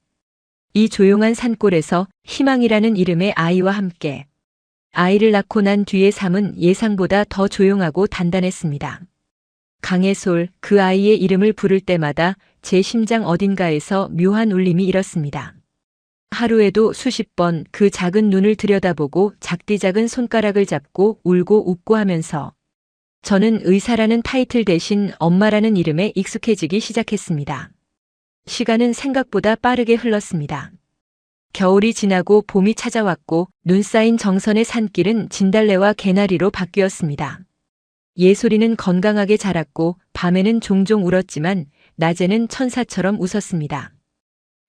이 조용한 산골에서 희망이라는 이름의 아이와 함께 아이를 낳고 난 뒤의 삶은 예상보다 더 조용하고 단단했습니다. 강혜솔, 그 아이의 이름을 부를 때마다 제 심장 어딘가에서 묘한 울림이 일었습니다. 하루에도 수십 번 그 작은 눈을 들여다보고 작디작은 손가락을 잡고 울고 웃고 하면서 저는 의사라는 타이틀 대신 엄마라는 이름에 익숙해지기 시작했습니다. 시간은 생각보다 빠르게 흘렀습니다. 겨울이 지나고 봄이 찾아왔고 눈 쌓인 정선의 산길은 진달래와 개나리로 바뀌었습니다. 예솔이는 건강하게 자랐고 밤에는 종종 울었지만 낮에는 천사처럼 웃었습니다.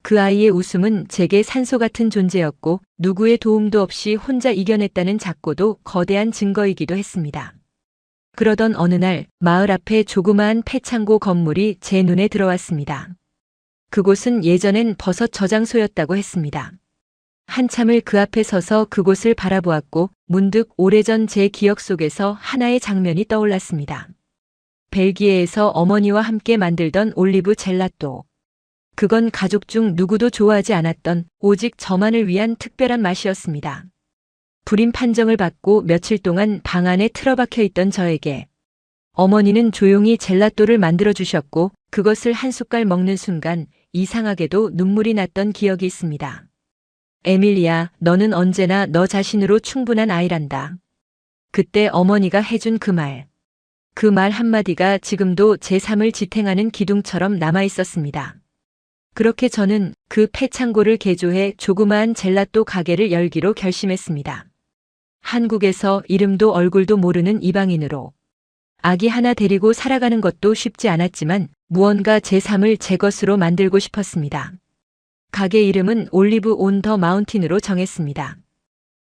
그 아이의 웃음은 제게 산소 같은 존재였고 누구의 도움도 없이 혼자 이겨냈다는 작고도 거대한 증거이기도 했습니다. 그러던 어느 날 마을 앞에 조그마한 폐창고 건물이 제 눈에 들어왔습니다. 그곳은 예전엔 버섯 저장소였다고 했습니다. 한참을 그 앞에 서서 그곳을 바라보았고 문득 오래전 제 기억 속에서 하나의 장면이 떠올랐습니다. 벨기에에서 어머니와 함께 만들던 올리브 젤라또. 그건 가족 중 누구도 좋아하지 않았던 오직 저만을 위한 특별한 맛이었습니다. 불임 판정을 받고 며칠 동안 방 안에 틀어박혀 있던 저에게 어머니는 조용히 젤라또를 만들어 주셨고 그것을 한 숟갈 먹는 순간 이상하게도 눈물이 났던 기억이 있습니다. 에밀리야, 너는 언제나 너 자신으로 충분한 아이란다. 그때 어머니가 해준 그 말 한마디가 지금도 제 삶을 지탱하는 기둥처럼 남아 있었습니다. 그렇게 저는 그 폐창고를 개조해 조그마한 젤라또 가게를 열기로 결심했습니다. 한국에서 이름도 얼굴도 모르는 이방인으로 아기 하나 데리고 살아가는 것도 쉽지 않았지만 무언가 제 삶을 제 것으로 만들고 싶었습니다. 가게 이름은 올리브 온 더 마운틴으로 정했습니다.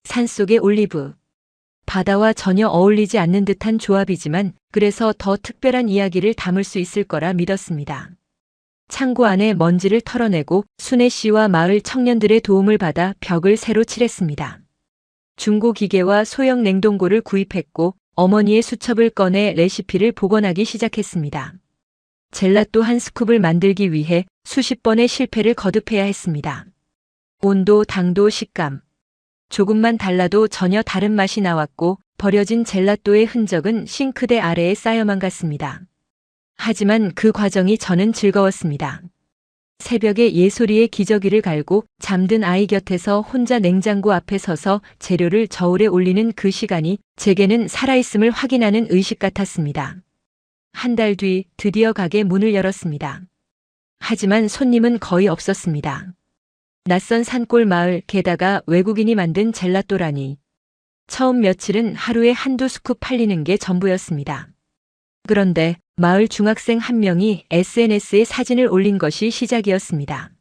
산속의 올리브. 바다와 전혀 어울리지 않는 듯한 조합이지만 그래서 더 특별한 이야기를 담을 수 있을 거라 믿었습니다. 창고 안에 먼지를 털어내고 순애 씨와 마을 청년들의 도움을 받아 벽을 새로 칠했습니다. 중고 기계와 소형 냉동고를 구입했고 어머니의 수첩을 꺼내 레시피를 복원하기 시작했습니다. 젤라또 한 스쿱을 만들기 위해 수십 번의 실패를 거듭해야 했습니다. 온도, 당도, 식감. 조금만 달라도 전혀 다른 맛이 나왔고 버려진 젤라또의 흔적은 싱크대 아래에 쌓여만 갔습니다. 하지만 그 과정이 저는 즐거웠습니다. 새벽에 예솔이의 기저귀를 갈고 잠든 아이 곁에서 혼자 냉장고 앞에 서서 재료를 저울에 올리는 그 시간이 제게는 살아있음을 확인하는 의식 같았습니다. 한 달 뒤 드디어 가게 문을 열었습니다. 하지만 손님은 거의 없었습니다. 낯선 산골 마을, 게다가 외국인이 만든 젤라또라니. 처음 며칠은 하루에 한두 스쿱 팔리는 게 전부였습니다. 그런데 마을 중학생 한 명이 SNS에 사진을 올린 것이 시작이었습니다.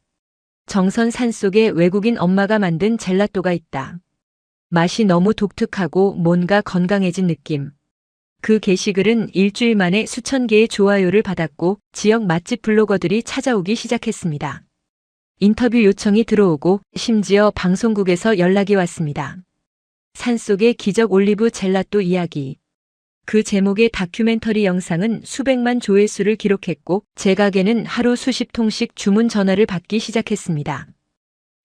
정선 산속에 외국인 엄마가 만든 젤라또가 있다. 맛이 너무 독특하고 뭔가 건강해진 느낌. 그 게시글은 일주일 만에 수천 개의 좋아요를 받았고 지역 맛집 블로거들이 찾아오기 시작했습니다. 인터뷰 요청이 들어오고 심지어 방송국에서 연락이 왔습니다. 산속의 기적 올리브 젤라또 이야기. 그 제목의 다큐멘터리 영상은 수백만 조회수를 기록했고 제 가게는 하루 수십 통씩 주문 전화를 받기 시작했습니다.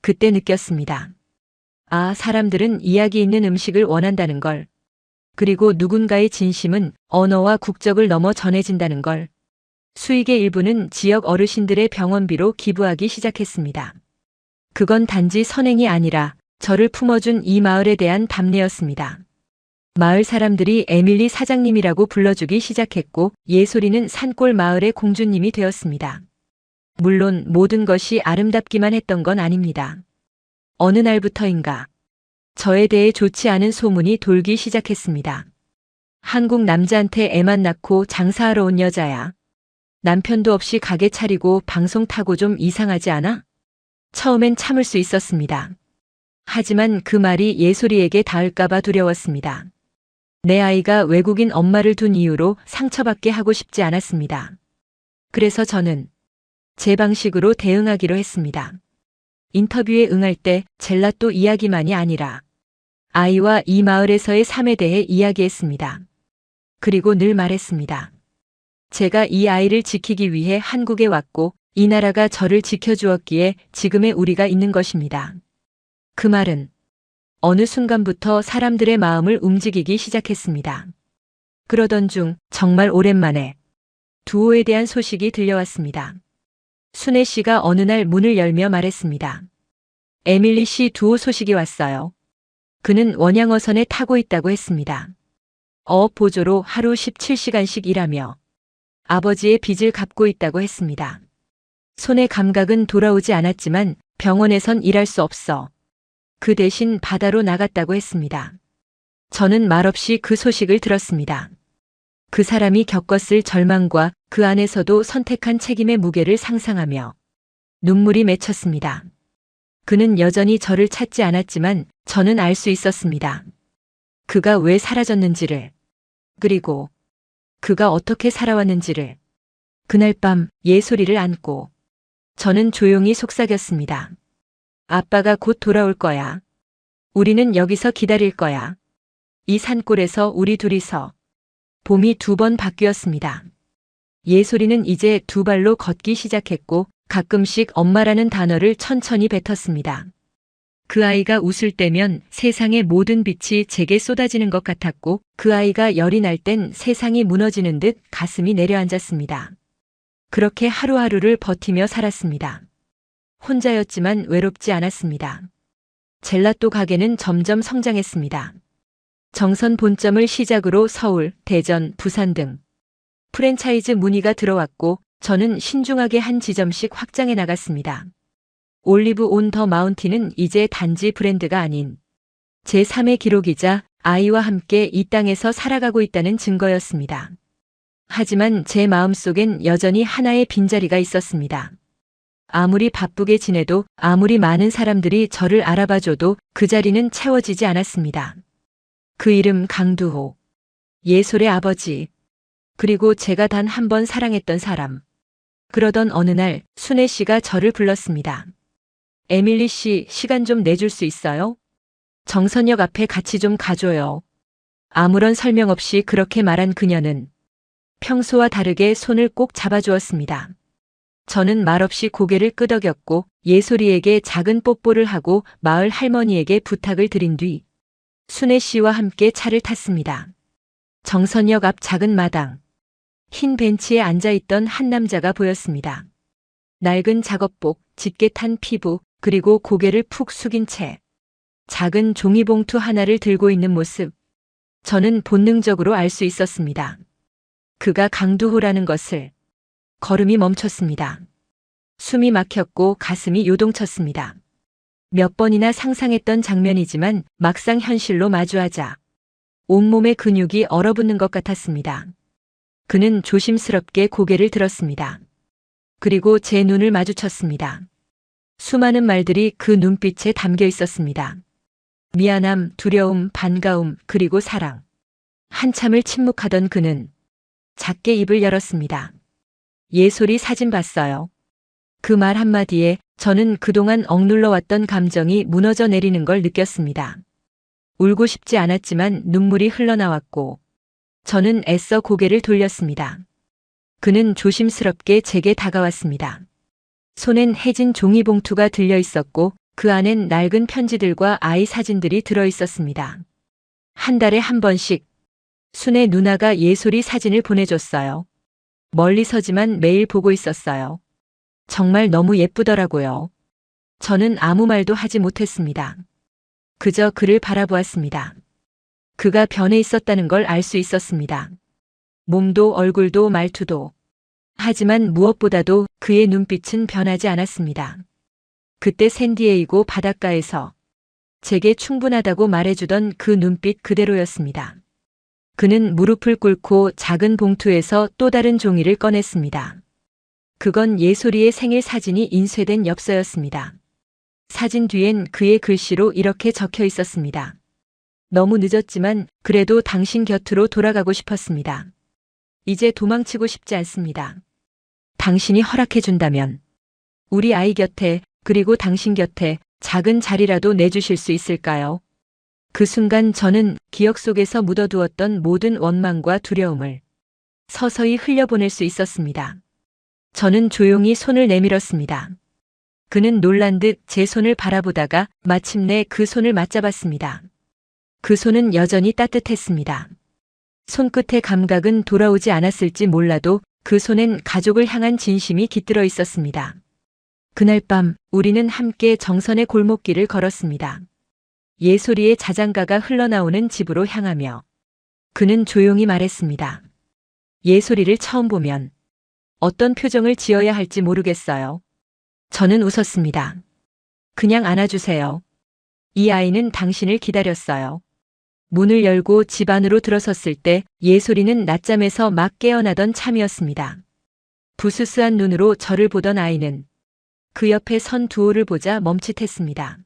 그때 느꼈습니다. 아, 사람들은 이야기 있는 음식을 원한다는 걸. 그리고 누군가의 진심은 언어와 국적을 넘어 전해진다는 걸. 수익의 일부는 지역 어르신들의 병원비로 기부하기 시작했습니다. 그건 단지 선행이 아니라 저를 품어준 이 마을에 대한 답례였습니다. 마을 사람들이 에밀리 사장님이라고 불러주기 시작했고 예솔이는 산골 마을의 공주님이 되었습니다. 물론 모든 것이 아름답기만 했던 건 아닙니다. 어느 날부터인가 저에 대해 좋지 않은 소문이 돌기 시작했습니다. 한국 남자한테 애만 낳고 장사하러 온 여자야. 남편도 없이 가게 차리고 방송 타고 좀 이상하지 않아? 처음엔 참을 수 있었습니다. 하지만 그 말이 예솔이에게 닿을까봐 두려웠습니다. 내 아이가 외국인 엄마를 둔 이유로 상처받게 하고 싶지 않았습니다. 그래서 저는 제 방식으로 대응하기로 했습니다. 인터뷰에 응할 때 젤라또 이야기만이 아니라 아이와 이 마을에서의 삶에 대해 이야기했습니다. 그리고 늘 말했습니다. 제가 이 아이를 지키기 위해 한국에 왔고 이 나라가 저를 지켜주었기에 지금의 우리가 있는 것입니다. 그 말은 어느 순간부터 사람들의 마음을 움직이기 시작했습니다. 그러던 중 정말 오랜만에 두오에 대한 소식이 들려왔습니다. 순애 씨가 어느 날 문을 열며 말했습니다. 에밀리 씨 두오 소식이 왔어요. 그는 원양어선에 타고 있다고 했습니다. 어업 보조로 하루 17시간씩 일하며 아버지의 빚을 갚고 있다고 했습니다. 손의 감각은 돌아오지 않았지만 병원에선 일할 수 없어 그 대신 바다로 나갔다고 했습니다. 저는 말없이 그 소식을 들었습니다. 그 사람이 겪었을 절망과 그 안에서도 선택한 책임의 무게를 상상하며 눈물이 맺혔습니다. 그는 여전히 저를 찾지 않았지만 저는 알 수 있었습니다. 그가 왜 사라졌는지를, 그리고 그가 어떻게 살아왔는지를. 그날 밤 예솔이를 안고 저는 조용히 속삭였습니다. 아빠가 곧 돌아올 거야. 우리는 여기서 기다릴 거야. 이 산골에서 우리 둘이서. 봄이 2번 바뀌었습니다. 예솔이는 이제 2발로 걷기 시작했고 가끔씩 엄마라는 단어를 천천히 뱉었습니다. 그 아이가 웃을 때면 세상의 모든 빛이 제게 쏟아지는 것 같았고 그 아이가 열이 날 땐 세상이 무너지는 듯 가슴이 내려앉았습니다. 그렇게 하루하루를 버티며 살았습니다. 혼자였지만 외롭지 않았습니다. 젤라또 가게는 점점 성장했습니다. 정선 본점을 시작으로 서울, 대전, 부산 등 프랜차이즈 문의가 들어왔고 저는 신중하게 한 지점씩 확장해 나갔습니다. 올리브 온 더 마운틴은 이제 단지 브랜드가 아닌 제3의 기록이자 아이와 함께 이 땅에서 살아가고 있다는 증거였습니다. 하지만 제 마음속엔 여전히 하나의 빈자리가 있었습니다. 아무리 바쁘게 지내도 아무리 많은 사람들이 저를 알아봐줘도 그 자리는 채워지지 않았습니다. 그 이름 강두호. 예솔의 아버지. 그리고 제가 단 한 번 사랑했던 사람. 그러던 어느 날 순애 씨가 저를 불렀습니다. 에밀리 씨, 시간 좀 내줄 수 있어요? 정선역 앞에 같이 좀 가줘요. 아무런 설명 없이 그렇게 말한 그녀는 평소와 다르게 손을 꼭 잡아주었습니다. 저는 말없이 고개를 끄덕였고 예솔이에게 작은 뽀뽀를 하고 마을 할머니에게 부탁을 드린 뒤 순애 씨와 함께 차를 탔습니다. 정선역 앞 작은 마당. 흰 벤치에 앉아있던 한 남자가 보였습니다. 낡은 작업복, 짙게 탄 피부, 그리고 고개를 푹 숙인 채 작은 종이봉투 하나를 들고 있는 모습. 저는 본능적으로 알 수 있었습니다. 그가 강두호라는 것을. 걸음이 멈췄습니다. 숨이 막혔고 가슴이 요동쳤습니다. 몇 번이나 상상했던 장면이지만 막상 현실로 마주하자 온몸의 근육이 얼어붙는 것 같았습니다. 그는 조심스럽게 고개를 들었습니다. 그리고 제 눈을 마주쳤습니다. 수많은 말들이 그 눈빛에 담겨 있었습니다. 미안함, 두려움, 반가움, 그리고 사랑. 한참을 침묵하던 그는 작게 입을 열었습니다. 예솔이 사진 봤어요. 그 말 한마디에 저는 그동안 억눌러왔던 감정이 무너져 내리는 걸 느꼈습니다. 울고 싶지 않았지만 눈물이 흘러나왔고 저는 애써 고개를 돌렸습니다. 그는 조심스럽게 제게 다가왔습니다. 손엔 해진 종이봉투가 들려 있었고 그 안엔 낡은 편지들과 아이 사진들이 들어 있었습니다. 한 달에 한 번씩 순의 누나가 예솔이 사진을 보내줬어요. 멀리서지만 매일 보고 있었어요. 정말 너무 예쁘더라고요. 저는 아무 말도 하지 못했습니다. 그저 그를 바라보았습니다. 그가 변해 있었다는 걸 알 수 있었습니다. 몸도 얼굴도 말투도. 하지만 무엇보다도 그의 눈빛은 변하지 않았습니다. 그때 샌디에이고 바닷가에서 제게 충분하다고 말해주던 그 눈빛 그대로였습니다. 그는 무릎을 꿇고 작은 봉투에서 또 다른 종이를 꺼냈습니다. 그건 예솔이의 생일 사진이 인쇄된 엽서였습니다. 사진 뒤엔 그의 글씨로 이렇게 적혀 있었습니다. 너무 늦었지만 그래도 당신 곁으로 돌아가고 싶었습니다. 이제 도망치고 싶지 않습니다. 당신이 허락해준다면 우리 아이 곁에 그리고 당신 곁에 작은 자리라도 내주실 수 있을까요? 그 순간 저는 기억 속에서 묻어두었던 모든 원망과 두려움을 서서히 흘려보낼 수 있었습니다. 저는 조용히 손을 내밀었습니다. 그는 놀란 듯 제 손을 바라보다가 마침내 그 손을 맞잡았습니다. 그 손은 여전히 따뜻했습니다. 손끝의 감각은 돌아오지 않았을지 몰라도 그 손엔 가족을 향한 진심이 깃들어 있었습니다. 그날 밤 우리는 함께 정선의 골목길을 걸었습니다. 예솔이의 자장가가 흘러나오는 집으로 향하며 그는 조용히 말했습니다. 예솔이를 처음 보면 어떤 표정을 지어야 할지 모르겠어요. 저는 웃었습니다. 그냥 안아주세요. 이 아이는 당신을 기다렸어요. 문을 열고 집 안으로 들어섰을 때 예솔이는 낮잠에서 막 깨어나던 참이었습니다. 부스스한 눈으로 저를 보던 아이는 그 옆에 선 두호를 보자 멈칫했습니다.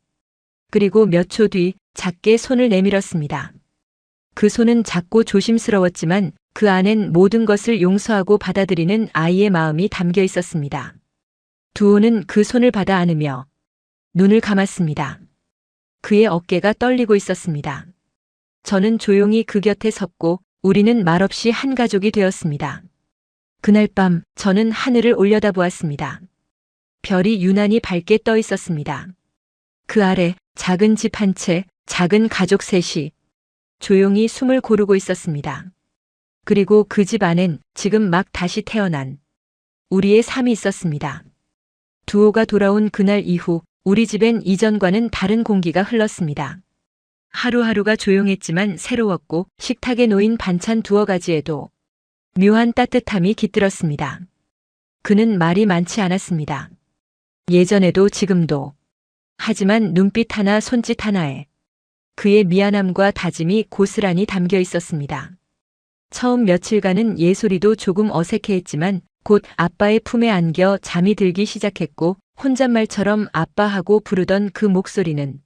그리고 몇 초 뒤 작게 손을 내밀었습니다. 그 손은 작고 조심스러웠지만 그 안엔 모든 것을 용서하고 받아들이는 아이의 마음이 담겨 있었습니다. 두호는 그 손을 받아 안으며 눈을 감았습니다. 그의 어깨가 떨리고 있었습니다. 저는 조용히 그 곁에 섰고 우리는 말없이 한 가족이 되었습니다. 그날 밤 저는 하늘을 올려다보았습니다. 별이 유난히 밝게 떠 있었습니다. 그 아래 작은 집 한 채, 작은 가족 셋이 조용히 숨을 고르고 있었습니다. 그리고 그 집 안엔 지금 막 다시 태어난 우리의 삶이 있었습니다. 두호가 돌아온 그날 이후 우리 집엔 이전과는 다른 공기가 흘렀습니다. 하루하루가 조용했지만 새로웠고 식탁에 놓인 반찬 두어 가지에도 묘한 따뜻함이 깃들었습니다. 그는 말이 많지 않았습니다. 예전에도 지금도. 하지만 눈빛 하나 손짓 하나에 그의 미안함과 다짐이 고스란히 담겨 있었습니다. 처음 며칠간은 예솔이도 조금 어색해했지만 곧 아빠의 품에 안겨 잠이 들기 시작했고 혼잣말처럼 아빠하고 부르던 그 목소리는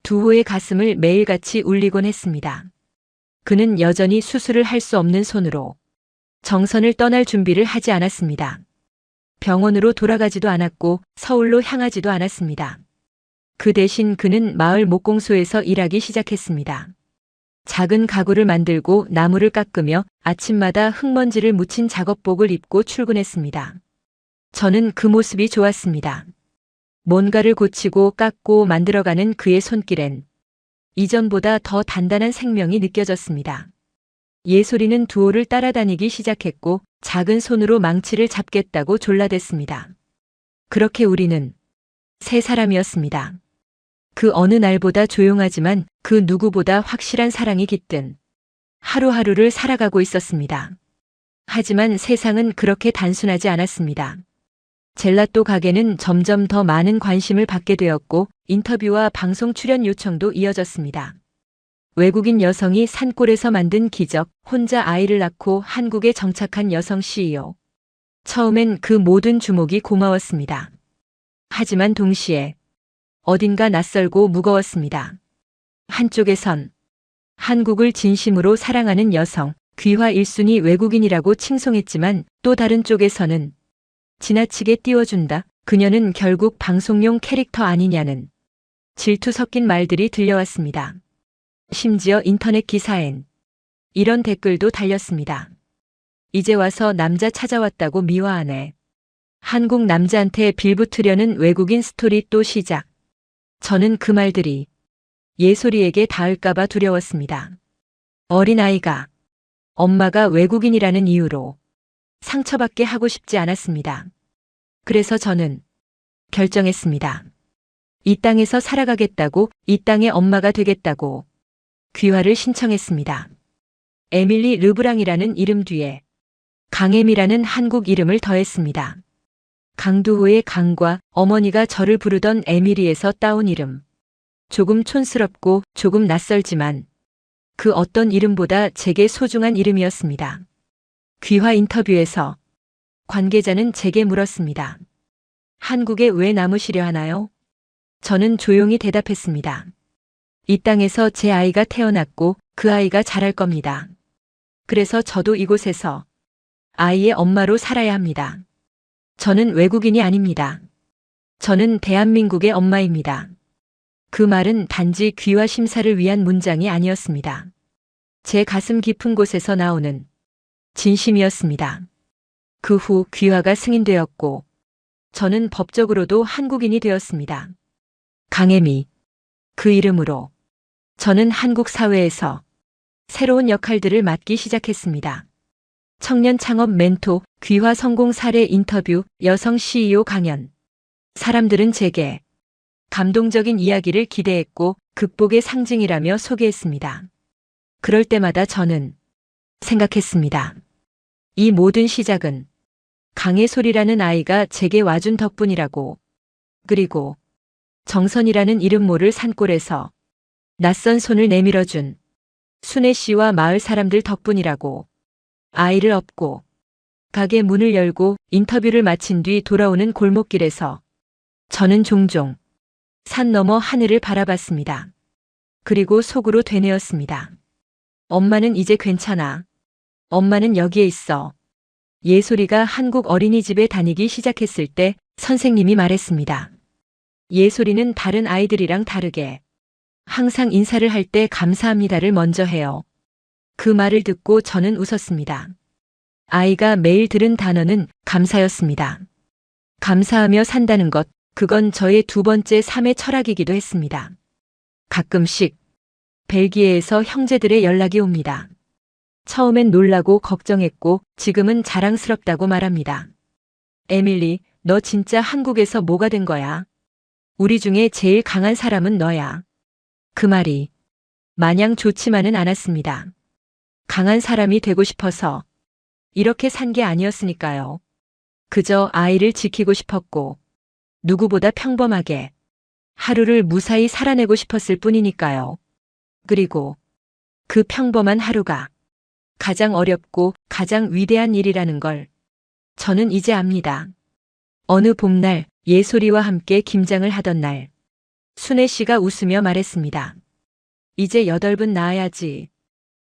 두호의 가슴을 매일같이 울리곤 했습니다. 그는 여전히 수술을 할 수 없는 손으로 정선을 떠날 준비를 하지 않았습니다. 병원으로 돌아가지도 않았고 서울로 향하지도 않았습니다. 그 대신 그는 마을 목공소에서 일하기 시작했습니다. 작은 가구를 만들고 나무를 깎으며 아침마다 흙먼지를 묻힌 작업복을 입고 출근했습니다. 저는 그 모습이 좋았습니다. 뭔가를 고치고 깎고 만들어가는 그의 손길엔 이전보다 더 단단한 생명이 느껴졌습니다. 예솔이는 두호를 따라다니기 시작했고 작은 손으로 망치를 잡겠다고 졸라댔습니다. 그렇게 우리는 세 사람이었습니다. 그 어느 날보다 조용하지만 그 누구보다 확실한 사랑이 깃든 하루하루를 살아가고 있었습니다. 하지만 세상은 그렇게 단순하지 않았습니다. 젤라또 가게는 점점 더 많은 관심을 받게 되었고 인터뷰와 방송 출연 요청도 이어졌습니다. 외국인 여성이 산골에서 만든 기적, 혼자 아이를 낳고 한국에 정착한 여성 CEO. 처음엔 그 모든 주목이 고마웠습니다. 하지만 동시에 어딘가 낯설고 무거웠습니다. 한쪽에선 한국을 진심으로 사랑하는 여성, 귀화 1순위 외국인이라고 칭송했지만 또 다른 쪽에서는 지나치게 띄워준다. 그녀는 결국 방송용 캐릭터 아니냐는 질투 섞인 말들이 들려왔습니다. 심지어 인터넷 기사엔 이런 댓글도 달렸습니다. 이제 와서 남자 찾아왔다고 미화하네. 한국 남자한테 빌붙으려는 외국인 스토리 또 시작. 저는 그 말들이 예솔이에게 닿을까봐 두려웠습니다. 어린아이가 엄마가 외국인이라는 이유로 상처받게 하고 싶지 않았습니다. 그래서 저는 결정했습니다. 이 땅에서 살아가겠다고, 이 땅의 엄마가 되겠다고 귀화를 신청했습니다. 에밀리 르브랑이라는 이름 뒤에 강혜미라는 한국 이름을 더했습니다. 강두호의 강과 어머니가 저를 부르던 에밀리에서 따온 이름. 조금 촌스럽고 조금 낯설지만 그 어떤 이름보다 제게 소중한 이름이었습니다. 귀화 인터뷰에서 관계자는 제게 물었습니다. 한국에 왜 남으시려 하나요? 저는 조용히 대답했습니다. 이 땅에서 제 아이가 태어났고 그 아이가 자랄 겁니다. 그래서 저도 이곳에서 아이의 엄마로 살아야 합니다. 저는 외국인이 아닙니다. 저는 대한민국의 엄마입니다. 그 말은 단지 귀화 심사를 위한 문장이 아니었습니다. 제 가슴 깊은 곳에서 나오는 진심이었습니다. 그 후 귀화가 승인되었고 저는 법적으로도 한국인이 되었습니다. 강혜미. 그 이름으로 저는 한국 사회에서 새로운 역할들을 맡기 시작했습니다. 청년 창업 멘토, 귀화 성공 사례 인터뷰, 여성 CEO 강연. 사람들은 제게 감동적인 이야기를 기대했고 극복의 상징이라며 소개했습니다. 그럴 때마다 저는 생각했습니다. 이 모든 시작은 강혜솔이라는 아이가 제게 와준 덕분이라고. 그리고 정선이라는 이름 모를 산골에서 낯선 손을 내밀어준 순애 씨와 마을 사람들 덕분이라고. 아이를 업고 가게 문을 열고 인터뷰를 마친 뒤 돌아오는 골목길에서 저는 종종 산 너머 하늘을 바라봤습니다. 그리고 속으로 되뇌었습니다. 엄마는 이제 괜찮아. 엄마는 여기에 있어. 예솔이가 한국 어린이집에 다니기 시작했을 때 선생님이 말했습니다. 예솔이는 다른 아이들이랑 다르게 항상 인사를 할 때 감사합니다를 먼저 해요. 그 말을 듣고 저는 웃었습니다. 아이가 매일 들은 단어는 감사였습니다. 감사하며 산다는 것, 그건 저의 두 번째 삶의 철학이기도 했습니다. 가끔씩 벨기에에서 형제들의 연락이 옵니다. 처음엔 놀라고 걱정했고 지금은 자랑스럽다고 말합니다. 에밀리, 너 진짜 한국에서 뭐가 된 거야? 우리 중에 제일 강한 사람은 너야. 그 말이 마냥 좋지만은 않았습니다. 강한 사람이 되고 싶어서 이렇게 산 게 아니었으니까요. 그저 아이를 지키고 싶었고 누구보다 평범하게 하루를 무사히 살아내고 싶었을 뿐이니까요. 그리고 그 평범한 하루가 가장 어렵고 가장 위대한 일이라는 걸 저는 이제 압니다. 어느 봄날 예솔이와 함께 김장을 하던 날 순애 씨가 웃으며 말했습니다. 이제 8분 낳아야지.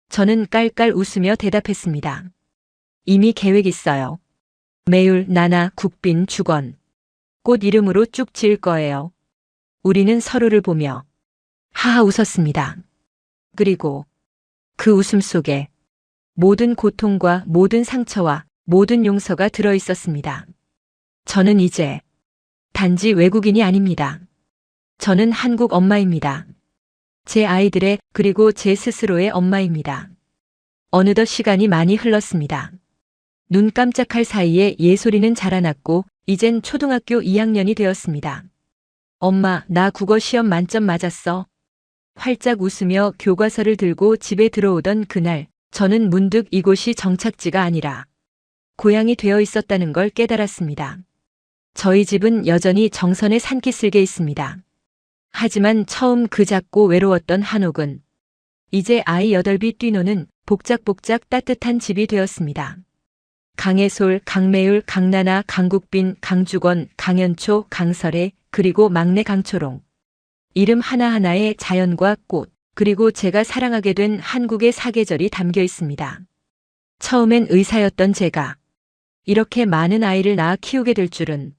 저는 깔깔 웃으며 대답했습니다. 이미 계획 있어요. 매율, 나나, 국빈, 주건. 꽃 이름으로 쭉 지을 거예요. 우리는 서로를 보며 하하 웃었습니다. 그리고 그 웃음 속에 모든 고통과 모든 상처와 모든 용서가 들어 있었습니다. 저는 이제 단지 외국인이 아닙니다. 저는 한국 엄마입니다. 제 아이들의 그리고 제 스스로의 엄마입니다. 어느덧 시간이 많이 흘렀습니다. 눈 깜짝할 사이에 예솔이는 자라났고 이젠 초등학교 2학년이 되었습니다. 엄마, 나 국어 시험 만점 맞았어. 활짝 웃으며 교과서를 들고 집에 들어오던 그날 저는 문득 이곳이 정착지가 아니라 고향이 되어 있었다는 걸 깨달았습니다. 저희 집은 여전히 정선의 산기슭에 있습니다. 하지만 처음 그 작고 외로웠던 한옥은 이제 아이 8이 뛰노는 복작복작 따뜻한 집이 되었습니다. 강혜솔, 강매율, 강나나, 강국빈, 강주건, 강연초, 강설애, 그리고 막내 강초롱. 이름 하나하나에 자연과 꽃, 그리고 제가 사랑하게 된 한국의 사계절이 담겨 있습니다. 처음엔 의사였던 제가 이렇게 많은 아이를 낳아 키우게 될 줄은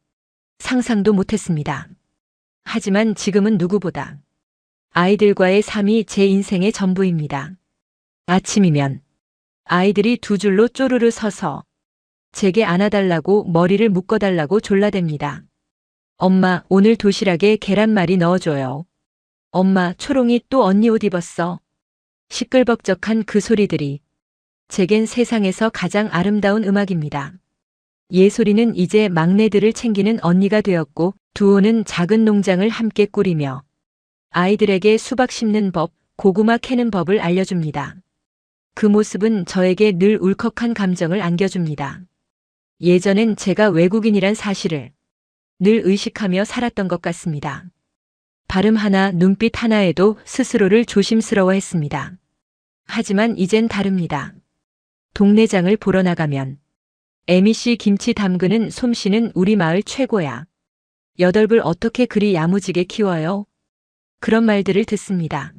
상상도 못했습니다. 하지만 지금은 누구보다 아이들과의 삶이 제 인생의 전부입니다. 아침이면 아이들이 두 줄로 쪼르르 서서 제게 안아달라고 머리를 묶어달라고 졸라댑니다. 엄마, 오늘 도시락에 계란말이 넣어줘요. 엄마, 초롱이 또 언니 옷 입었어. 시끌벅적한 그 소리들이 제겐 세상에서 가장 아름다운 음악입니다. 예솔이는 이제 막내들을 챙기는 언니가 되었고 두호는 작은 농장을 함께 꾸리며 아이들에게 수박 심는 법, 고구마 캐는 법을 알려줍니다. 그 모습은 저에게 늘 울컥한 감정을 안겨줍니다. 예전엔 제가 외국인이란 사실을 늘 의식하며 살았던 것 같습니다. 발음 하나, 눈빛 하나에도 스스로를 조심스러워했습니다. 하지만 이젠 다릅니다. 동네장을 보러 나가면 에미 씨 김치 담그는 솜씨는 우리 마을 최고야. 8불 어떻게 그리 야무지게 키워요? 그런 말들을 듣습니다.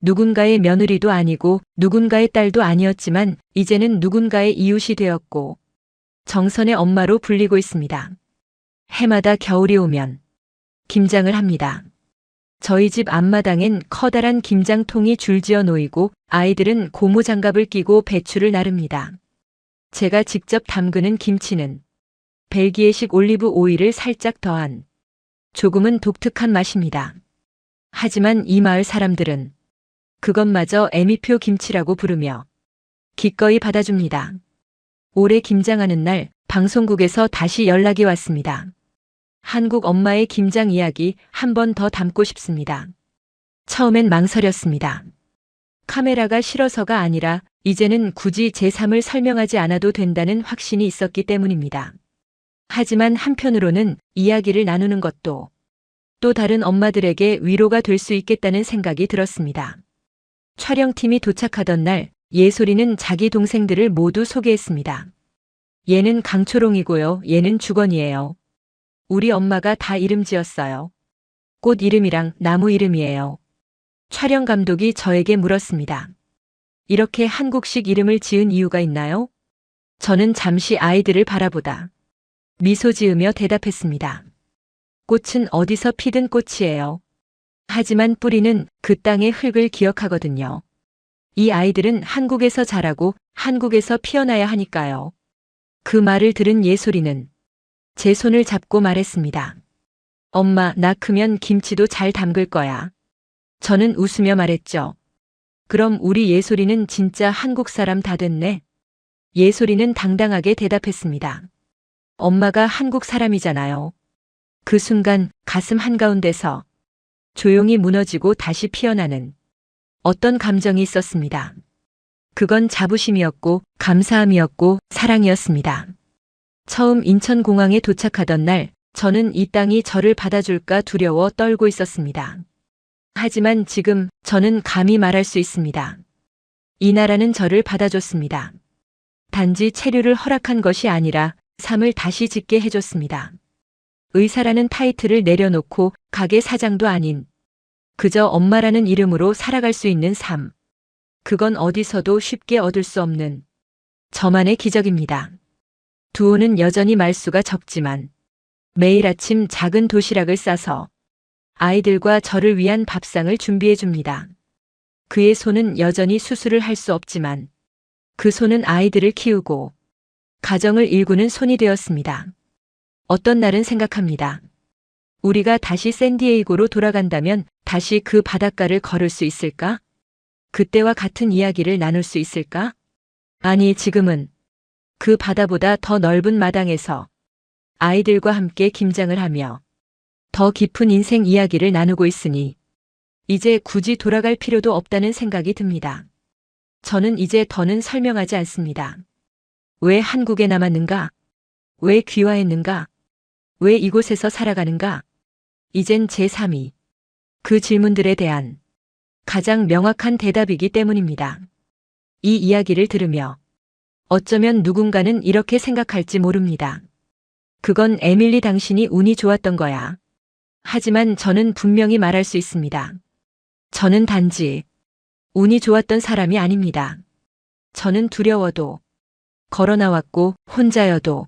누군가의 며느리도 아니고 누군가의 딸도 아니었지만 이제는 누군가의 이웃이 되었고 정선의 엄마로 불리고 있습니다. 해마다 겨울이 오면 김장을 합니다. 저희 집 앞마당엔 커다란 김장통이 줄지어 놓이고 아이들은 고무장갑을 끼고 배추를 나릅니다. 제가 직접 담그는 김치는 벨기에식 올리브 오일을 살짝 더한 조금은 독특한 맛입니다. 하지만 이 마을 사람들은 그것마저 애미표 김치라고 부르며 기꺼이 받아줍니다. 올해 김장하는 날 방송국에서 다시 연락이 왔습니다. 한국 엄마의 김장 이야기 한 번 더 담고 싶습니다. 처음엔 망설였습니다. 카메라가 싫어서가 아니라 이제는 굳이 제 삶을 설명하지 않아도 된다는 확신이 있었기 때문입니다. 하지만 한편으로는 이야기를 나누는 것도 또 다른 엄마들에게 위로가 될 수 있겠다는 생각이 들었습니다. 촬영팀이 도착하던 날 예솔이는 자기 동생들을 모두 소개했습니다. 얘는 강초롱이고요. 얘는 주건이에요. 우리 엄마가 다 이름 지었어요. 꽃 이름이랑 나무 이름이에요. 촬영 감독이 저에게 물었습니다. 이렇게 한국식 이름을 지은 이유가 있나요? 저는 잠시 아이들을 바라보다 미소 지으며 대답했습니다. 꽃은 어디서 피든 꽃이에요. 하지만 뿌리는 그 땅의 흙을 기억하거든요. 이 아이들은 한국에서 자라고 한국에서 피어나야 하니까요. 그 말을 들은 예솔이는 제 손을 잡고 말했습니다. 엄마, 나 크면 김치도 잘 담글 거야. 저는 웃으며 말했죠. 그럼 우리 예솔이는 진짜 한국 사람 다 됐네. 예솔이는 당당하게 대답했습니다. 엄마가 한국 사람이잖아요. 그 순간 가슴 한가운데서 조용히 무너지고 다시 피어나는 어떤 감정이 있었습니다. 그건 자부심이었고 감사함이었고 사랑이었습니다. 처음 인천공항에 도착하던 날 저는 이 땅이 저를 받아줄까 두려워 떨고 있었습니다. 하지만 지금 저는 감히 말할 수 있습니다. 이 나라는 저를 받아줬습니다. 단지 체류를 허락한 것이 아니라 삶을 다시 짓게 해줬습니다. 의사라는 타이틀을 내려놓고 가게 사장도 아닌 그저 엄마라는 이름으로 살아갈 수 있는 삶. 그건 어디서도 쉽게 얻을 수 없는 저만의 기적입니다. 두호는 여전히 말수가 적지만 매일 아침 작은 도시락을 싸서 아이들과 저를 위한 밥상을 준비해 줍니다. 그의 손은 여전히 수술을 할 수 없지만 그 손은 아이들을 키우고 가정을 일구는 손이 되었습니다. 어떤 날은 생각합니다. 우리가 다시 샌디에이고로 돌아간다면 다시 그 바닷가를 걸을 수 있을까? 그때와 같은 이야기를 나눌 수 있을까? 아니, 지금은 그 바다보다 더 넓은 마당에서 아이들과 함께 김장을 하며 더 깊은 인생 이야기를 나누고 있으니 이제 굳이 돌아갈 필요도 없다는 생각이 듭니다. 저는 이제 더는 설명하지 않습니다. 왜 한국에 남았는가? 왜 귀화했는가? 왜 이곳에서 살아가는가? 이젠 제 삶이 그 질문들에 대한 가장 명확한 대답이기 때문입니다. 이 이야기를 들으며 어쩌면 누군가는 이렇게 생각할지 모릅니다. 그건 에밀리 당신이 운이 좋았던 거야. 하지만 저는 분명히 말할 수 있습니다. 저는 단지 운이 좋았던 사람이 아닙니다. 저는 두려워도 걸어 나왔고 혼자여도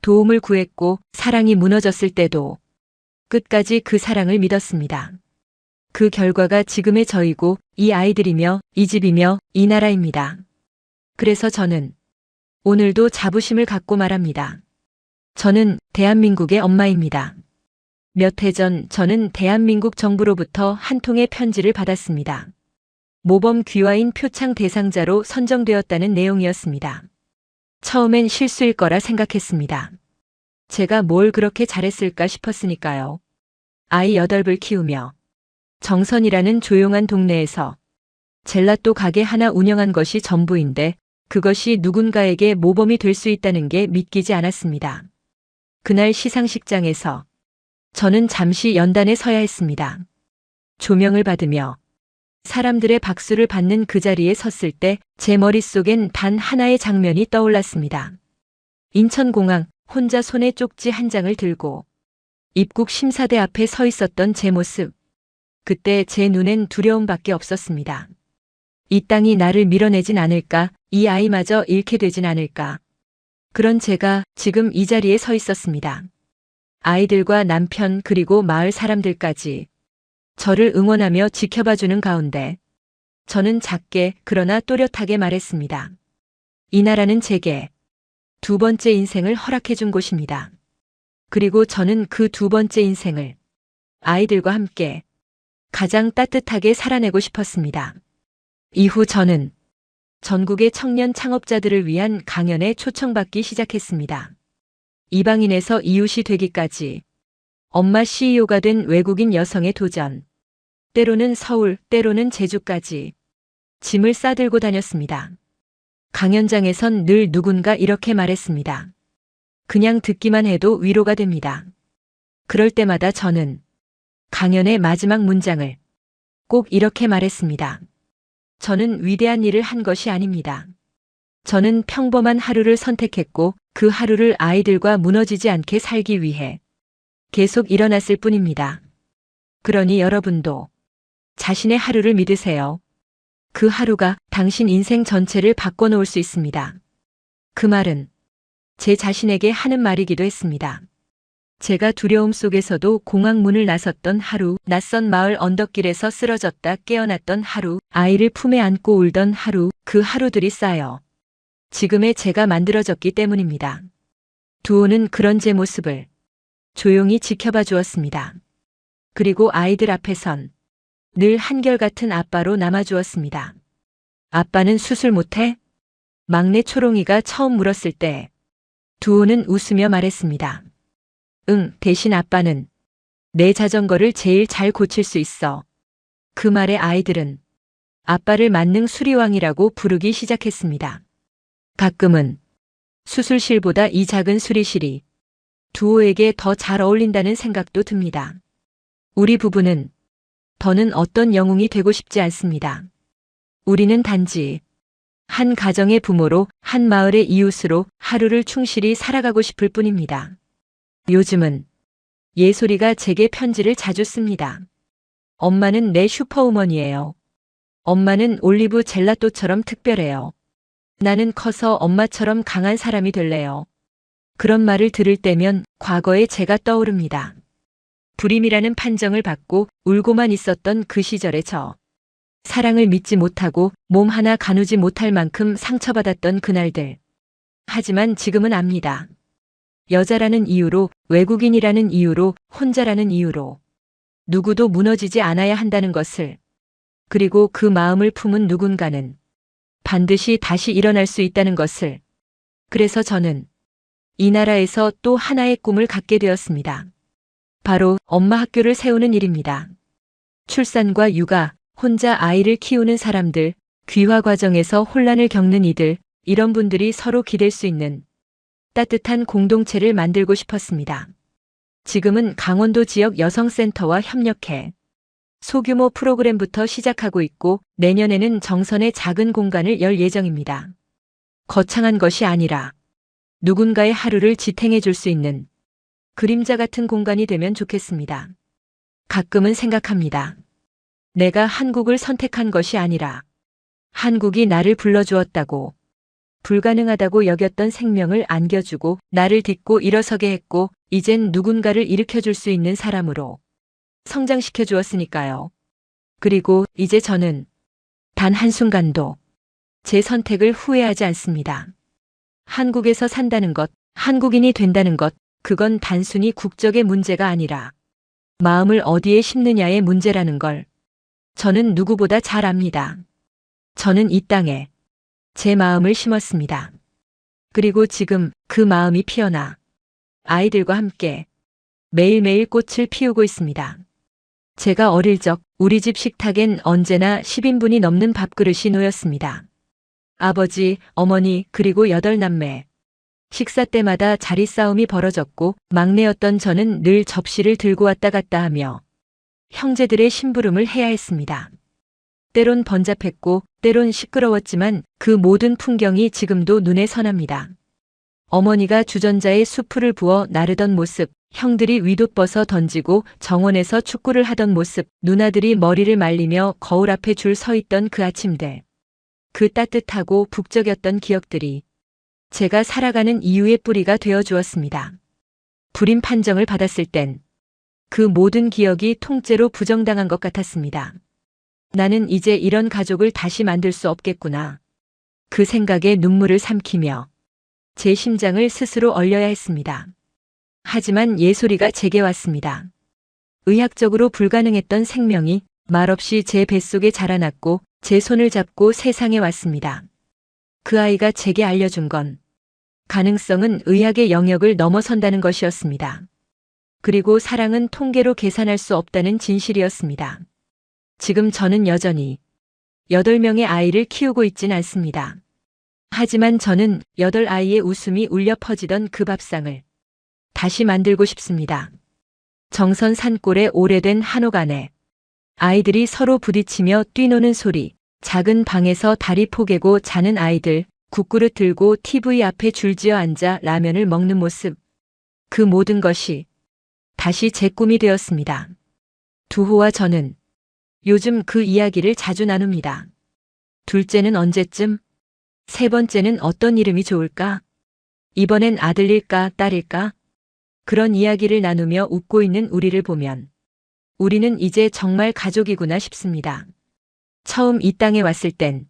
도움을 구했고 사랑이 무너졌을 때도 끝까지 그 사랑을 믿었습니다. 그 결과가 지금의 저이고 이 아이들이며 이 집이며 이 나라입니다. 그래서 저는 오늘도 자부심을 갖고 말합니다. 저는 대한민국의 엄마입니다. 몇 해 전 저는 대한민국 정부로부터 한 통의 편지를 받았습니다. 모범 귀화인 표창 대상자로 선정되었다는 내용이었습니다. 처음엔 실수일 거라 생각했습니다. 제가 뭘 그렇게 잘했을까 싶었으니까요. 아이 8을 키우며 정선이라는 조용한 동네에서 젤라또 가게 하나 운영한 것이 전부인데 그것이 누군가에게 모범이 될 수 있다는 게 믿기지 않았습니다. 그날 시상식장에서 저는 잠시 연단에 서야 했습니다. 조명을 받으며 사람들의 박수를 받는 그 자리에 섰을 때 제 머릿속엔 단 하나의 장면이 떠올랐습니다. 인천공항 혼자 손에 쪽지 한 장을 들고 입국 심사대 앞에 서 있었던 제 모습. 그때 제 눈엔 두려움밖에 없었습니다. 이 땅이 나를 밀어내진 않을까, 이 아이마저 잃게 되진 않을까. 그런 제가 지금 이 자리에 서 있었습니다. 아이들과 남편 그리고 마을 사람들까지 저를 응원하며 지켜봐주는 가운데 저는 작게 그러나 또렷하게 말했습니다. 이 나라는 제게 두 번째 인생을 허락해준 곳입니다. 그리고 저는 그 두 번째 인생을 아이들과 함께 가장 따뜻하게 살아내고 싶었습니다. 이후 저는 전국의 청년 창업자들을 위한 강연에 초청받기 시작했습니다. 이방인에서 이웃이 되기까지 엄마 CEO가 된 외국인 여성의 도전. 때로는 서울, 때로는 제주까지 짐을 싸들고 다녔습니다. 강연장에선 늘 누군가 이렇게 말했습니다. 그냥 듣기만 해도 위로가 됩니다. 그럴 때마다 저는 강연의 마지막 문장을 꼭 이렇게 말했습니다. 저는 위대한 일을 한 것이 아닙니다. 저는 평범한 하루를 선택했고 그 하루를 아이들과 무너지지 않게 살기 위해 계속 일어났을 뿐입니다. 그러니 여러분도 자신의 하루를 믿으세요. 그 하루가 당신 인생 전체를 바꿔놓을 수 있습니다. 그 말은 제 자신에게 하는 말이기도 했습니다. 제가 두려움 속에서도 공항 문을 나섰던 하루, 낯선 마을 언덕길에서 쓰러졌다 깨어났던 하루, 아이를 품에 안고 울던 하루, 그 하루들이 쌓여 지금의 제가 만들어졌기 때문입니다. 두오는 그런 제 모습을 조용히 지켜봐 주었습니다. 그리고 아이들 앞에선 늘 한결같은 아빠로 남아주었습니다. 아빠는 수술 못해? 막내 초롱이가 처음 물었을 때 두오는 웃으며 말했습니다. 응, 대신 아빠는 내 자전거를 제일 잘 고칠 수 있어. 그 말에 아이들은 아빠를 만능 수리왕이라고 부르기 시작했습니다. 가끔은 수술실보다 이 작은 수리실이 두오에게 더 잘 어울린다는 생각도 듭니다. 우리 부부는 더는 어떤 영웅이 되고 싶지 않습니다. 우리는 단지 한 가정의 부모로, 한 마을의 이웃으로 하루를 충실히 살아가고 싶을 뿐입니다. 요즘은 예솔이가 제게 편지를 자주 씁니다. 엄마는 내 슈퍼우먼이에요. 엄마는 올리브 젤라또처럼 특별해요. 나는 커서 엄마처럼 강한 사람이 될래요. 그런 말을 들을 때면 과거의 제가 떠오릅니다. 불임이라는 판정을 받고 울고만 있었던 그 시절의 저. 사랑을 믿지 못하고 몸 하나 가누지 못할 만큼 상처받았던 그날들. 하지만 지금은 압니다. 여자라는 이유로, 외국인이라는 이유로, 혼자라는 이유로 누구도 무너지지 않아야 한다는 것을. 그리고 그 마음을 품은 누군가는 반드시 다시 일어날 수 있다는 것을. 그래서 저는 이 나라에서 또 하나의 꿈을 갖게 되었습니다. 바로 엄마 학교를 세우는 일입니다. 출산과 육아, 혼자 아이를 키우는 사람들, 귀화 과정에서 혼란을 겪는 이들, 이런 분들이 서로 기댈 수 있는 따뜻한 공동체를 만들고 싶었습니다. 지금은 강원도 지역 여성센터와 협력해 소규모 프로그램부터 시작하고 있고 내년에는 정선의 작은 공간을 열 예정입니다. 거창한 것이 아니라 누군가의 하루를 지탱해 줄 수 있는 그림자 같은 공간이 되면 좋겠습니다. 가끔은 생각합니다. 내가 한국을 선택한 것이 아니라 한국이 나를 불러주었다고. 불가능하다고 여겼던 생명을 안겨주고 나를 딛고 일어서게 했고 이젠 누군가를 일으켜줄 수 있는 사람으로 성장시켜 주었으니까요. 그리고 이제 저는 단 한순간도 제 선택을 후회하지 않습니다. 한국에서 산다는 것, 한국인이 된다는 것, 그건 단순히 국적의 문제가 아니라 마음을 어디에 심느냐의 문제라는 걸 저는 누구보다 잘 압니다. 저는 이 땅에 제 마음을 심었습니다. 그리고 지금 그 마음이 피어나 아이들과 함께 매일매일 꽃을 피우고 있습니다. 제가 어릴 적 우리 집 식탁엔 언제나 10인분이 넘는 밥그릇이 놓였습니다. 아버지, 어머니 그리고 8남매. 식사 때마다 자리 싸움이 벌어졌고 막내였던 저는 늘 접시를 들고 왔다 갔다 하며 형제들의 심부름을 해야 했습니다. 때론 번잡했고 때론 시끄러웠지만 그 모든 풍경이 지금도 눈에 선합니다. 어머니가 주전자에 수프를 부어 나르던 모습, 형들이 위돋벗어 던지고 정원에서 축구를 하던 모습, 누나들이 머리를 말리며 거울 앞에 줄 서 있던 그 아침들. 그 따뜻하고 북적였던 기억들이 제가 살아가는 이유의 뿌리가 되어 주었습니다. 불임 판정을 받았을 땐 그 모든 기억이 통째로 부정당한 것 같았습니다. 나는 이제 이런 가족을 다시 만들 수 없겠구나. 그 생각에 눈물을 삼키며 제 심장을 스스로 얼려야 했습니다. 하지만 예솔이가 제게 왔습니다. 의학적으로 불가능했던 생명이 말없이 제 뱃속에 자라났고 제 손을 잡고 세상에 왔습니다. 그 아이가 제게 알려준 건 가능성은 의학의 영역을 넘어선다는 것이었습니다. 그리고 사랑은 통계로 계산할 수 없다는 진실이었습니다. 지금 저는 여전히 8명의 아이를 키우고 있진 않습니다. 하지만 저는 8아이의 웃음이 울려 퍼지던 그 밥상을 다시 만들고 싶습니다. 정선 산골의 오래된 한옥 안에 아이들이 서로 부딪히며 뛰노는 소리, 작은 방에서 다리 포개고 자는 아이들, 국그릇 들고 TV 앞에 줄지어 앉아 라면을 먹는 모습. 그 모든 것이 다시 제 꿈이 되었습니다. 두호와 저는 요즘 그 이야기를 자주 나눕니다. 둘째는 언제쯤? 세 번째는 어떤 이름이 좋을까? 이번엔 아들일까, 딸일까? 그런 이야기를 나누며 웃고 있는 우리를 보면 우리는 이제 정말 가족이구나 싶습니다. 처음 이 땅에 왔을 땐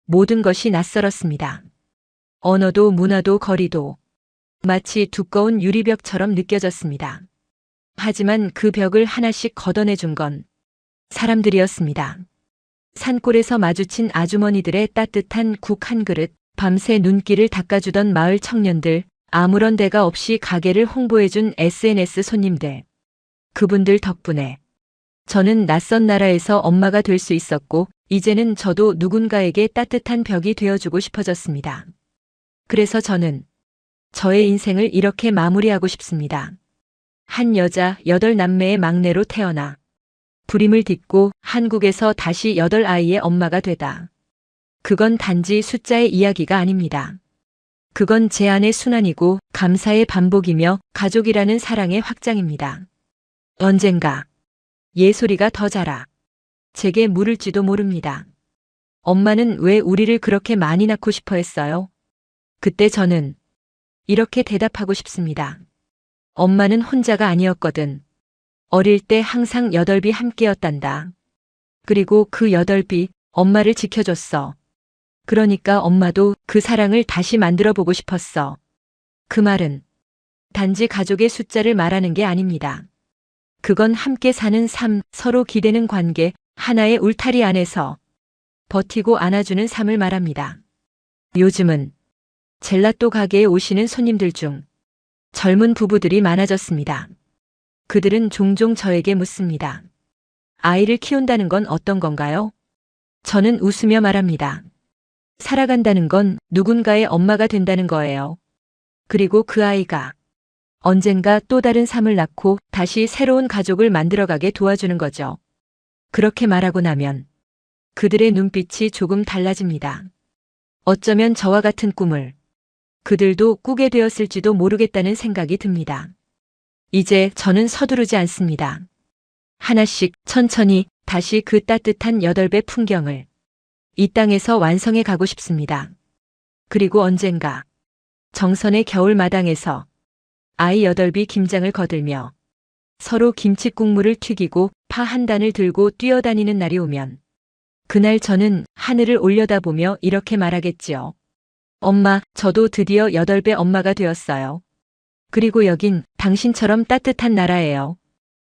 모든 것이 낯설었습니다. 언어도 문화도 거리도 마치 두꺼운 유리벽처럼 느껴졌습니다. 하지만 그 벽을 하나씩 걷어내준 건 사람들이었습니다. 산골에서 마주친 아주머니들의 따뜻한 국 한 그릇, 밤새 눈길을 닦아주던 마을 청년들, 아무런 대가 없이 가게를 홍보해준 SNS 손님들. 그분들 덕분에 저는 낯선 나라에서 엄마가 될 수 있었고, 이제는 저도 누군가에게 따뜻한 벽이 되어주고 싶어졌습니다. 그래서 저는 저의 인생을 이렇게 마무리하고 싶습니다. 한 여자 8남매의 막내로 태어나 불임을 딛고 한국에서 다시 8아이의 엄마가 되다. 그건 단지 숫자의 이야기가 아닙니다. 그건 제 안의 순환이고 감사의 반복이며 가족이라는 사랑의 확장입니다. 언젠가 예솔이가 더 자라 제게 물을지도 모릅니다. 엄마는 왜 우리를 그렇게 많이 낳고 싶어 했어요? 그때 저는 이렇게 대답하고 싶습니다. 엄마는 혼자가 아니었거든. 어릴 때 항상 8이 함께였단다. 그리고 그 8이 엄마를 지켜줬어. 그러니까 엄마도 그 사랑을 다시 만들어 보고 싶었어. 그 말은 단지 가족의 숫자를 말하는 게 아닙니다. 그건 함께 사는 삶, 서로 기대는 관계, 하나의 울타리 안에서 버티고 안아주는 삶을 말합니다. 요즘은 젤라또 가게에 오시는 손님들 중 젊은 부부들이 많아졌습니다. 그들은 종종 저에게 묻습니다. 아이를 키운다는 건 어떤 건가요? 저는 웃으며 말합니다. 살아간다는 건 누군가의 엄마가 된다는 거예요. 그리고 그 아이가 언젠가 또 다른 삶을 낳고 다시 새로운 가족을 만들어가게 도와주는 거죠. 그렇게 말하고 나면 그들의 눈빛이 조금 달라집니다. 어쩌면 저와 같은 꿈을 그들도 꾸게 되었을지도 모르겠다는 생각이 듭니다. 이제 저는 서두르지 않습니다. 하나씩 천천히 다시 그 따뜻한 8배 풍경을 이 땅에서 완성해 가고 싶습니다. 그리고 언젠가 정선의 겨울마당에서 아이 8이 김장을 거들며 서로 김치 국물을 튀기고 파 한 단을 들고 뛰어다니는 날이 오면 그날 저는 하늘을 올려다보며 이렇게 말하겠지요. 엄마, 저도 드디어 8배 엄마가 되었어요. 그리고 여긴 당신처럼 따뜻한 나라예요.